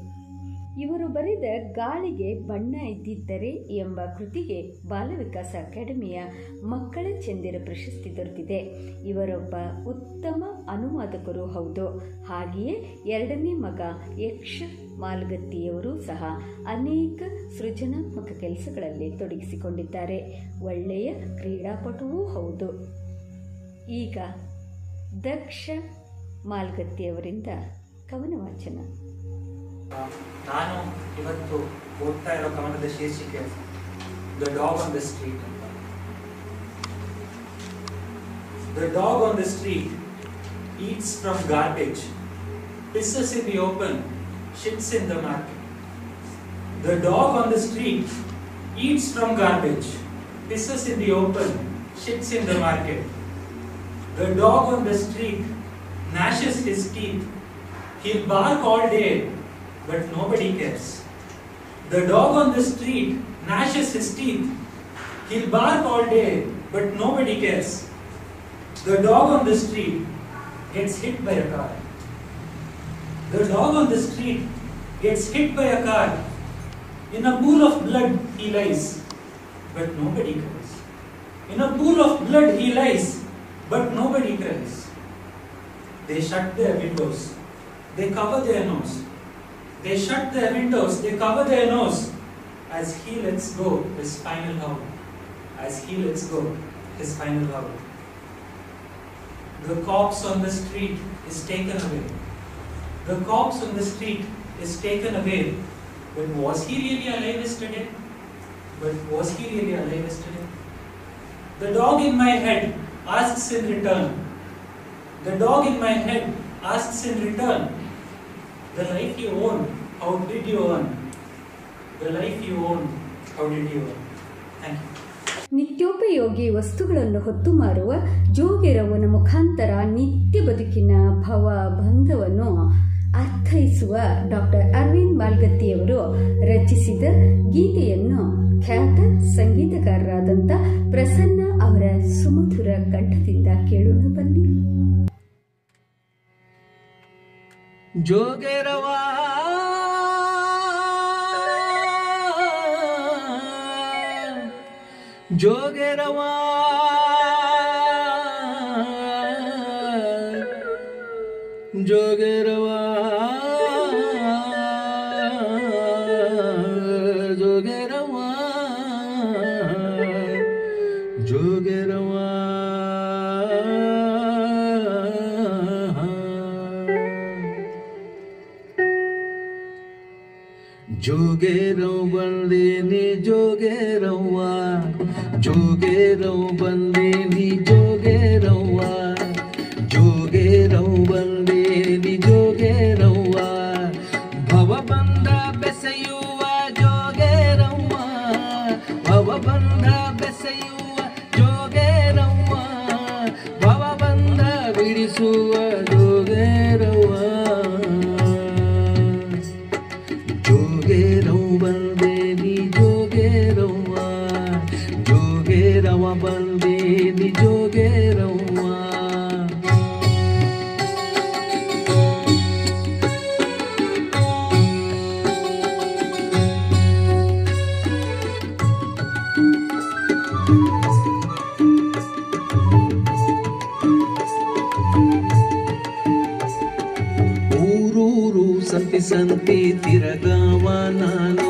ಇವರು ಬರೆದ ಗಾಳಿಗೆ ಬಣ್ಣ ಇದ್ದಿದ್ದರೆ ಎಂಬ ಕೃತಿಗೆ ಬಾಲವಿಕಾಸ ಅಕಾಡೆಮಿಯ ಮಕ್ಕಳ ಚಂದಿರ ಪ್ರಶಸ್ತಿ ದೊರೆತಿದೆ. ಇವರೊಬ್ಬ ಉತ್ತಮ ಅನುವಾದಕರೂ ಹೌದು. ಹಾಗೆಯೇ ಎರಡನೇ ಮಗ ಯಕ್ಷ ಮಾಲ್ಗತ್ತಿಯವರು ಸಹ ಅನೇಕ ಸೃಜನಾತ್ಮಕ ಕೆಲಸಗಳಲ್ಲಿ ತೊಡಗಿಸಿಕೊಂಡಿದ್ದಾರೆ. ಒಳ್ಳೆಯ ಕ್ರೀಡಾಪಟುವೂ ಹೌದು. ಈಗ ದಕ್ಷ ಮಾಲ್ಗತ್ತಿಯವರಿಂದ ಕವನ ವಾಚನ. ನಾನು ಇವತ್ತು ಓದ್ತಾ ಇರೋ ಕವನದ ಶೀರ್ಷಿಕೆ the dog on the street ಅಂತ. The dog on the street eats from garbage, pisses in the open, shits in the market. The dog on the street eats from garbage, pisses in the open, shits in the market. The dog on the street gnashes his teeth. He'll bark all day, but nobody cares. The dog on the street gnashes his teeth. He'll bark all day, but nobody cares. The dog on the street gets hit by a car. The dog on the street gets hit by a car. In a pool of blood he lies, but nobody cries. In a pool of blood he lies, but nobody cries. They shut their windows. They cover their nose. They shut their windows. They cover their nose as he lets go his final howl. As he lets go his final howl. The corpse on the street is taken away. The corpse on the street is taken away. But was he really alive yesterday? But was he really alive yesterday? The dog in my head asks in return. The dog in my head asks in return. The life you own, how did you earn? The life you own, how did you earn? Thank you. ನಿತ್ಯೋಪಯೋಗಿ ವಸ್ತುಗಳನ್ನು ಹೊತ್ತು ಮಾರುವ ಜೋಗಿರವನ ಮುಖಾಂತರ ನಿತ್ಯ ಬದುಕಿನ ಭವ ಬಂಧವನ್ನು ಅರ್ಥೈಸುವ doctor Arvind ಮಾಲ್ಗತ್ತಿಯವರು ರಚಿಸಿದ ಗೀತೆಯನ್ನು ಖ್ಯಾತ ಸಂಗೀತಗಾರರಾದಂಥ ಪ್ರಸನ್ನ ಅವರ ಸುಮಧುರ ಕಂಠದಿಂದ ಕೇಳೋಣ ಬನ್ನಿ. ಜೋಗೆರವಾ ಜೋಗೆರವಾ ಜೋಗೆರವಾ ಜೋಗೆರವಾ ಜೋಗೆರವಾ ಜೋಗೆರವ್ ಬಂದೇನಿ ಜೋಗೆರವ್ವ ಜೋಗೆರವ್ ಬಂದೇನಿ ಜೋಗೆರವ್ವ ಜೋಗೆರವ್ ಬಂದೇನಿ ಜೋಗೆರವ್ವ ಭವ ಬಂದ ಬೆಸೆಯುವ ಜೋಗೆರವ್ವ ಭವ ಬಂದ ಬೆಸೆಯುವ ಜೋಗೆರವ್ವ ಭವ ಬಂದ ಬಿಡಿಸುವ ಜೋಗೆರವ್ವ ಜೋಗೆರವ್ ಬಂದೇನಿ ಜೋಗೆರವ್ವ ಜೋಗೆರವ ಬಂದೇನಿ ಜೋಗೆರವ್ವ ಊರೂರು ಸಂತಿ ಸಂತಿ ತಿರಗಾವ ನಾನು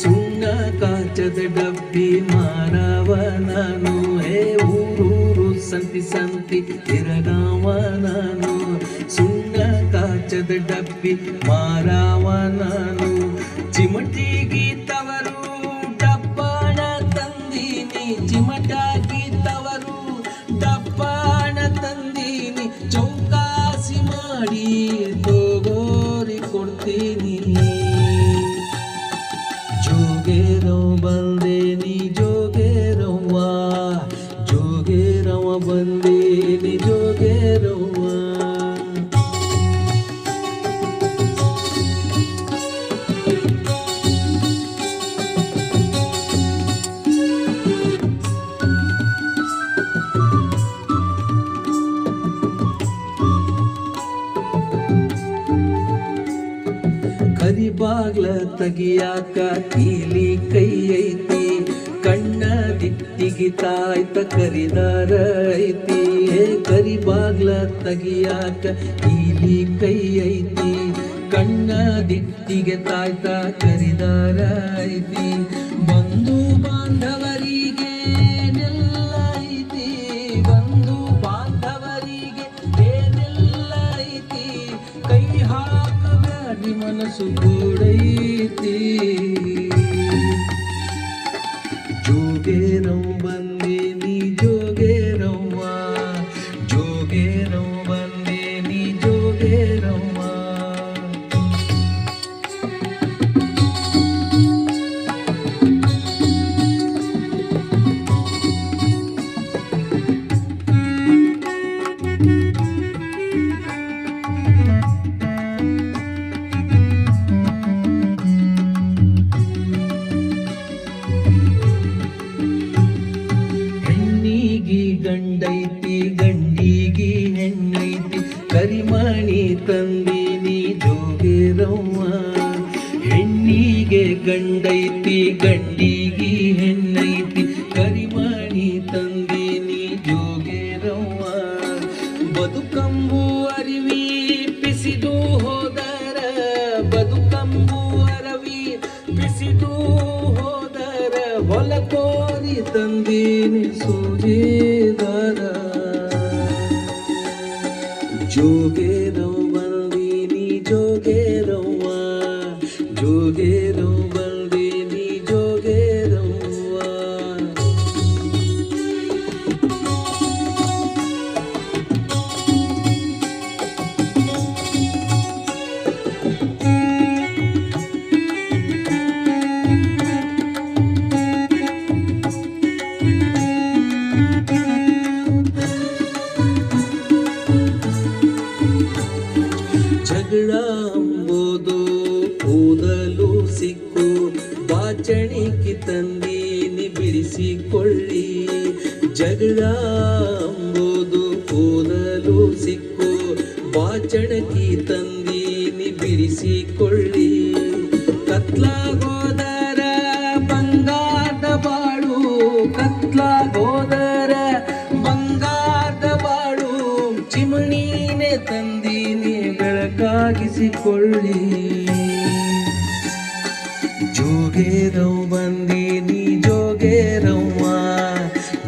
ಸುಣ್ಣ ಕಾಚದ ಡಬ್ಬಿ ಮಾರವ ನಾನು ಹೇ ಊರೂರು ಸಂತಿ ಸಂತಿ ತಿರಗಾವ ನಾನು ಸುಣ್ಣ ಕಾಚದ ಡಬ್ಬಿ ಮಾರವ ನಾನು ಚಿಮಟಿಗಿ ತವರು ಡಬ್ಬಾಣ ತಂದೀನಿ ಚಿಮಟಾಗಿ ತವರು ಡಬ್ಬಾಣ ತಂದೀನಿ ಚೌಕಾಸಿ ಮಾಡಿ ತಗೋರಿ ಕೊಡ್ತೀನಿ ಜೋಗೆರವ್ ಬಂದೇನಿ ಜೋಗೆರವ್ವ ಜೋಗೆರವ ಬಂದೇನಿ ಜೋಗೆರವ್ವ ಕರಿಬಾಗ್ಲ ತಗಿಯಾಕ ಕೀಲಿ ಕೈ ಐತಿ ಕಣ್ಣ ದಿಟ್ಟಿಗೆ ತಾಯ್ತ ಕರಿದಾರ ಐತಿ ಕರಿಬಾಗ್ಲ ತಗಿಯಾಕ ಕೀಲಿ ಕೈ ಐತಿ ಕಣ್ಣ ದಿಟ್ಟಿಗೆ ತಾಯ್ತ ಕರಿದಾರ ಐತಿ ಬಂಧು ಬಾಂಧವರಿಗೆ ಏನೆಲ್ಲ ಐತಿ ಬಂಧು ಬಾಂಧವರಿಗೆ ಏನೆಲ್ಲ ಐತಿ ಕೈ ಹಾಕಬೇಡಿ ಮನಸ್ಸು ಕೂಡೈತಿ ಜೋಗೆರವ್ ಬಂದೇನಿ ಜೋಗೆರವ್ವ ಜೋಗೆರವ್ ಬಂದೇನಿ ಜೋಗೆರವ್ವ ಗಂಡೈತಿ ಗಂಡಿಗಿ ಹೆಣ್ಣೈತಿ ಕರಿಮಣಿ ತಂದೀನಿ ಜೋಗೆರವ್ವ ಹೆಣ್ಣಿಗೆ ಗಂಡೈತಿ ಗಂಡಿಗಿ ಹೆಣ್ಣೈತಿ ಕರಿಮಣಿ ತಂದೀನಿ ಜೋಗೆರವ್ವ ಬದುಕಂಬು ಅರಿವಿ ಪಿಸಿದು ಹೋದರ ಬದುಕಂಬು ಅರವಿ ಪಿಸಿದು ಹೋದರ ಹೊಲ ಕೋರಿ ತಂದೀನಿ ಸೂಜಿದಾರ ಜೋಗೆರವ್ ಬಂದೀನಿ ಜೋಗೆರವ್ವ ಜೋಗೆರವ್ ಬಂದೀನಿ ಜೋಗೆರವ್ವ ಜಗಳ ಅಂಬೋದು ಕೂದಲು ಸಿಕ್ಕು ಬಾಚಣಿಕೆ ತಂದೀನಿ ಬಿಡಿಸಿಕೊಳ್ಳಿ ಜಗಳ ಅಂಬೋದು ಕೂದಲು ಸಿಕ್ಕು ಬಾಚಣಿಕೆ ತಂದೀನಿ ಬಿಡಿಸಿಕೊಳ್ಳಿ ಕತ್ಲಾಗೋದರ ಬಂಗಾರದ ಬಾಳು ಕತ್ಲ ಜೋಗೇರವ್ ಬಂದೀನಿ ಜೋಗೇರವ್ವ,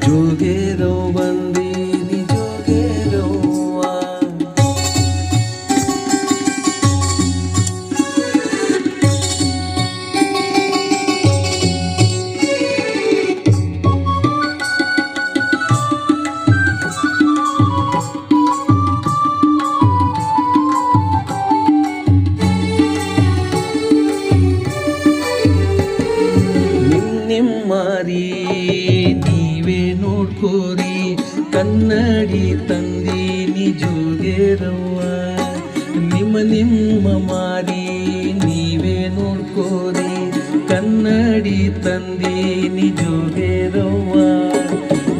ಜೋಗೇರವ್ ಬಂದೀನಿ ಜೋಗೇರವ್ವ. ನಿಮ್ಮಾರಿ ನೀವೇ ನೋಡ್ಕೋರಿ, ಕನ್ನಡಿ ತಂದೀನಿ ಜೋಗೇರವ್ವ. ನಿಮ್ಮ ಮಾರಿ ನೀವೇ ನೋಡ್ಕೋರಿ, ಕನ್ನಡಿ ತಂದೀನಿ ಜೋಗೇರವ್ವ.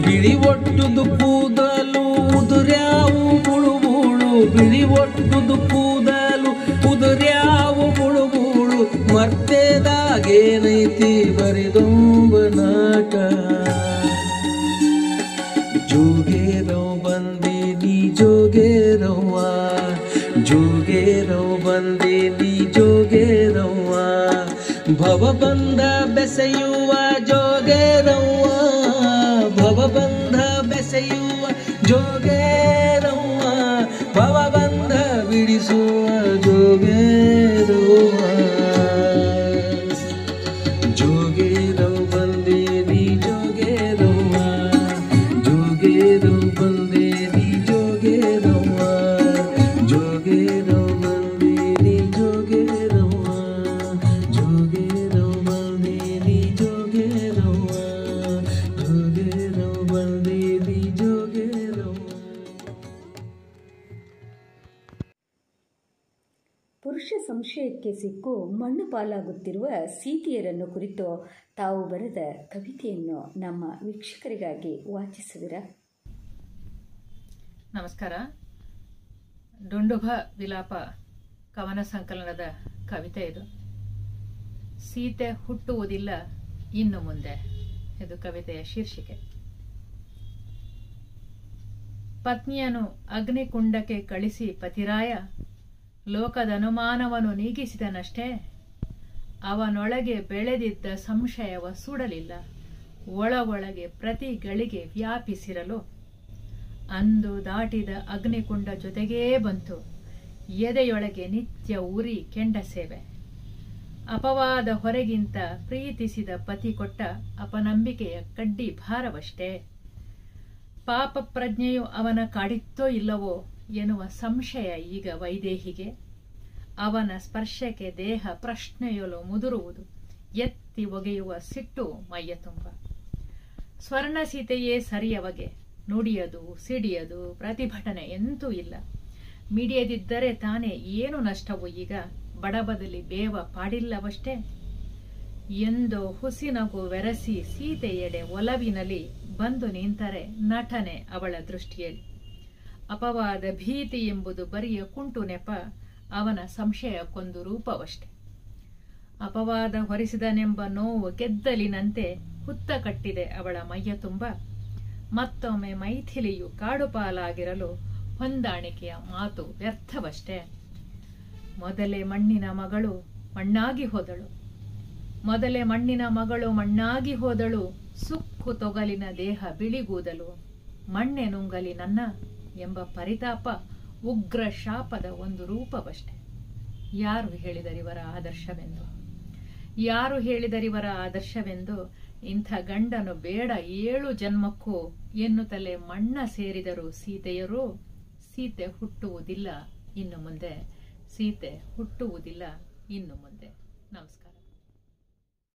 ಬಿಳಿ ಒಟ್ಟುದು ಕೂದಲು ಉದುರ್ಯಾವು ಬುಳುಬುಳು, ಬಿಳಿ ಒಟ್ಟುದು ಕೂದಲು ಉದುರ್ಯಾವು ಬುಳುಬುಳು, ಮರ್ತೆದಾಗೇನೈತಿ ಬರಿದೊಂಬನಾಟ. ಜೋಗೇರವ್ ಬಂದೀನಿ ಜೋಗೇರವ್ವ, ಜೋಗೇರವ್ ಬಂದೀನಿ ಜೋಗೇರವ್ವ. ಭವಬಂಧ ಬೆಸೆಯುವ ಜೋಗೇರವ್ವ, ಭವಬಂಧ ಬೆಸೆಯುವ ಜೋಗೇರವ್ವ, ಭವಬಂಧ ಬಿಡಿಸುವ ಜೋಗೇರವ್ವ. ಜೋಗೇರವ್ ಬಂದೀನಿ ಜೋಗೇರವ್ವ, ಜೋಗೇರವ್ ಬಂದೀನಿ ಜೋಗೇರವ್ವ, ಜೋಗೇರವ್ ಬಂದೀನಿ ಜೋಗೇರವ್ವ, ಜೋಗೇರವ್ ಬಂದೀನಿ ಜೋಗೇರವ್ವ, ಜೋಗೇರವ್ ಬಂದೀನಿ ಜೋಗೇರವ್ವ. ಪುರುಷ ಸಂಶಯಕ್ಕೆ ಸಿಕ್ಕು ಮಣ್ಣು ಪಾಲಾಗುತ್ತಿರುವ ಸೀತೆಯರನ್ನು ಕುರಿತು ತಾವು ಬರೆದ ಕವಿತೆಯನ್ನು ನಮ್ಮ ವೀಕ್ಷಕರಿಗಾಗಿ ವಾಚಿಸುವಿರಾ? ನಮಸ್ಕಾರ. ಡುಂಡುಭ ವಿಲಾಪ ಕವನ ಸಂಕಲನದ ಕವಿತೆ ಇದು. ಸೀತೆ ಹುಟ್ಟುವುದಿಲ್ಲ ಇನ್ನು ಮುಂದೆ, ಇದು ಕವಿತೆಯ ಶೀರ್ಷಿಕೆ. ಪತ್ನಿಯನ್ನು ಅಗ್ನಿಕುಂಡಕ್ಕೆ ಕಳಿಸಿ ಪತಿರಾಯ ಲೋಕದ ಅನುಮಾನವನ್ನು ನೀಗಿಸಿದನಷ್ಟೇ, ಅವನೊಳಗೆ ಬೆಳೆದಿದ್ದ ಸಂಶಯವ ಸುಡಲಿಲ್ಲ, ಒಳಗೊಳಗೆ ಪ್ರತಿ ಗಳಿಗೆ ವ್ಯಾಪಿಸಿರಲು. ಅಂದು ದಾಟಿದ ಅಗ್ನಿಕುಂಡ ಜೊತೆಗೇ ಬಂತು, ಎದೆಯೊಳಗೆ ನಿತ್ಯ ಉರಿ ಕೆಂಡ ಸೇವೆ. ಅಪವಾದ ಹೊರಗಿಂತ ಪ್ರೀತಿಸಿದ ಪತಿ ಕೊಟ್ಟ ಅಪನಂಬಿಕೆಯ ಕಡ್ಡಿ ಭಾರವಷ್ಟೇ. ಪಾಪ ಪ್ರಜ್ಞೆಯು ಅವನ ಕಾಡಿತ್ತೋ ಇಲ್ಲವೋ ಎನ್ನುವ ಸಂಶಯ ಈಗ ವೈದೇಹಿಗೆ. ಅವನ ಸ್ಪರ್ಶಕ್ಕೆ ದೇಹ ಪ್ರಶ್ನೆಯೊಲು ಮುದುರುವುದು, ಎತ್ತಿ ಒಗೆಯುವ ಸಿಟ್ಟು ಮೈಯ ತುಂಬ. ಸ್ವರ್ಣ ಸೀತೆಯೇ ಸರಿಯವಗೆ, ನುಡಿಯದು ಸಿಡಿಯದು ಪ್ರತಿಭಟನೆ ಎಂತೂ ಇಲ್ಲ. ಮಿಡಿಯದಿದ್ದರೆ ತಾನೇ ಏನು ನಷ್ಟವು ಈಗ, ಬಡಬದಲಿ ಬೇವ ಪಾಡಿಲ್ಲವಷ್ಟೇ. ಎಂದೋ ಹುಸಿನಗು ಬೆರೆಸಿ ಸೀತೆಯೆಡೆ ಒಲವಿನಲ್ಲಿ ಬಂದು ನಿಂತರೆ ನಟನೆ ಅವಳ ದೃಷ್ಟಿಯಲ್ಲಿ. ಅಪವಾದ ಭೀತಿ ಎಂಬುದು ಬರಿಯ ಕುಂಟು ನೆಪ, ಅವನ ಸಂಶಯಕ್ಕೊಂದು ರೂಪವಷ್ಟೆ. ಅಪವಾದ ಹೊರಿಸಿದನೆಂಬ ನೋವು ಗೆದ್ದಲಿನಂತೆ ಹುತ್ತ ಕಟ್ಟಿದೆ ಅವಳ ಮೈಯ ತುಂಬ. ಮತ್ತೊಮ್ಮೆ ಮೈಥಿಲಿಯು ಕಾಡುಪಾಲಾಗಿರಲು ಹೊಂದಾಣಿಕೆಯ ಮಾತು ವ್ಯರ್ಥವಷ್ಟೇ. ಮೊದಲೇ ಮಣ್ಣಿನ ಮಗಳು ಮಣ್ಣಾಗಿ ಹೋದಳು, ಮೊದಲೇ ಮಣ್ಣಿನ ಮಗಳು ಮಣ್ಣಾಗಿ ಹೋದಳು. ಸುಕ್ಕು ತೊಗಲಿನ ದೇಹ ಬಿಳಿಗೂದಲು, ಮಣ್ಣೆ ನುಂಗಲಿ ನನ್ನ ಎಂಬ ಪರಿತಾಪ ಉಗ್ರ ಶಾಪದ ಒಂದು ರೂಪವಷ್ಟೆ. ಯಾರು ಹೇಳಿದರಿವರ ಆದರ್ಶವೆಂದು, ಯಾರು ಹೇಳಿದರಿವರ ಆದರ್ಶವೆಂದು? ಇಂಥ ಗಂಡನು ಬೇಡ 7 ಜನ್ಮಕ್ಕೂ ಎನ್ನುತ್ತಲೇ ಮಣ್ಣ ಸೇರಿದರು ಸೀತೆಯರು. ಸೀತೆ ಹುಟ್ಟುವುದಿಲ್ಲ ಇನ್ನು ಮುಂದೆ, ಸೀತೆ ಹುಟ್ಟುವುದಿಲ್ಲ ಇನ್ನು ಮುಂದೆ. ನಮಸ್ಕಾರ.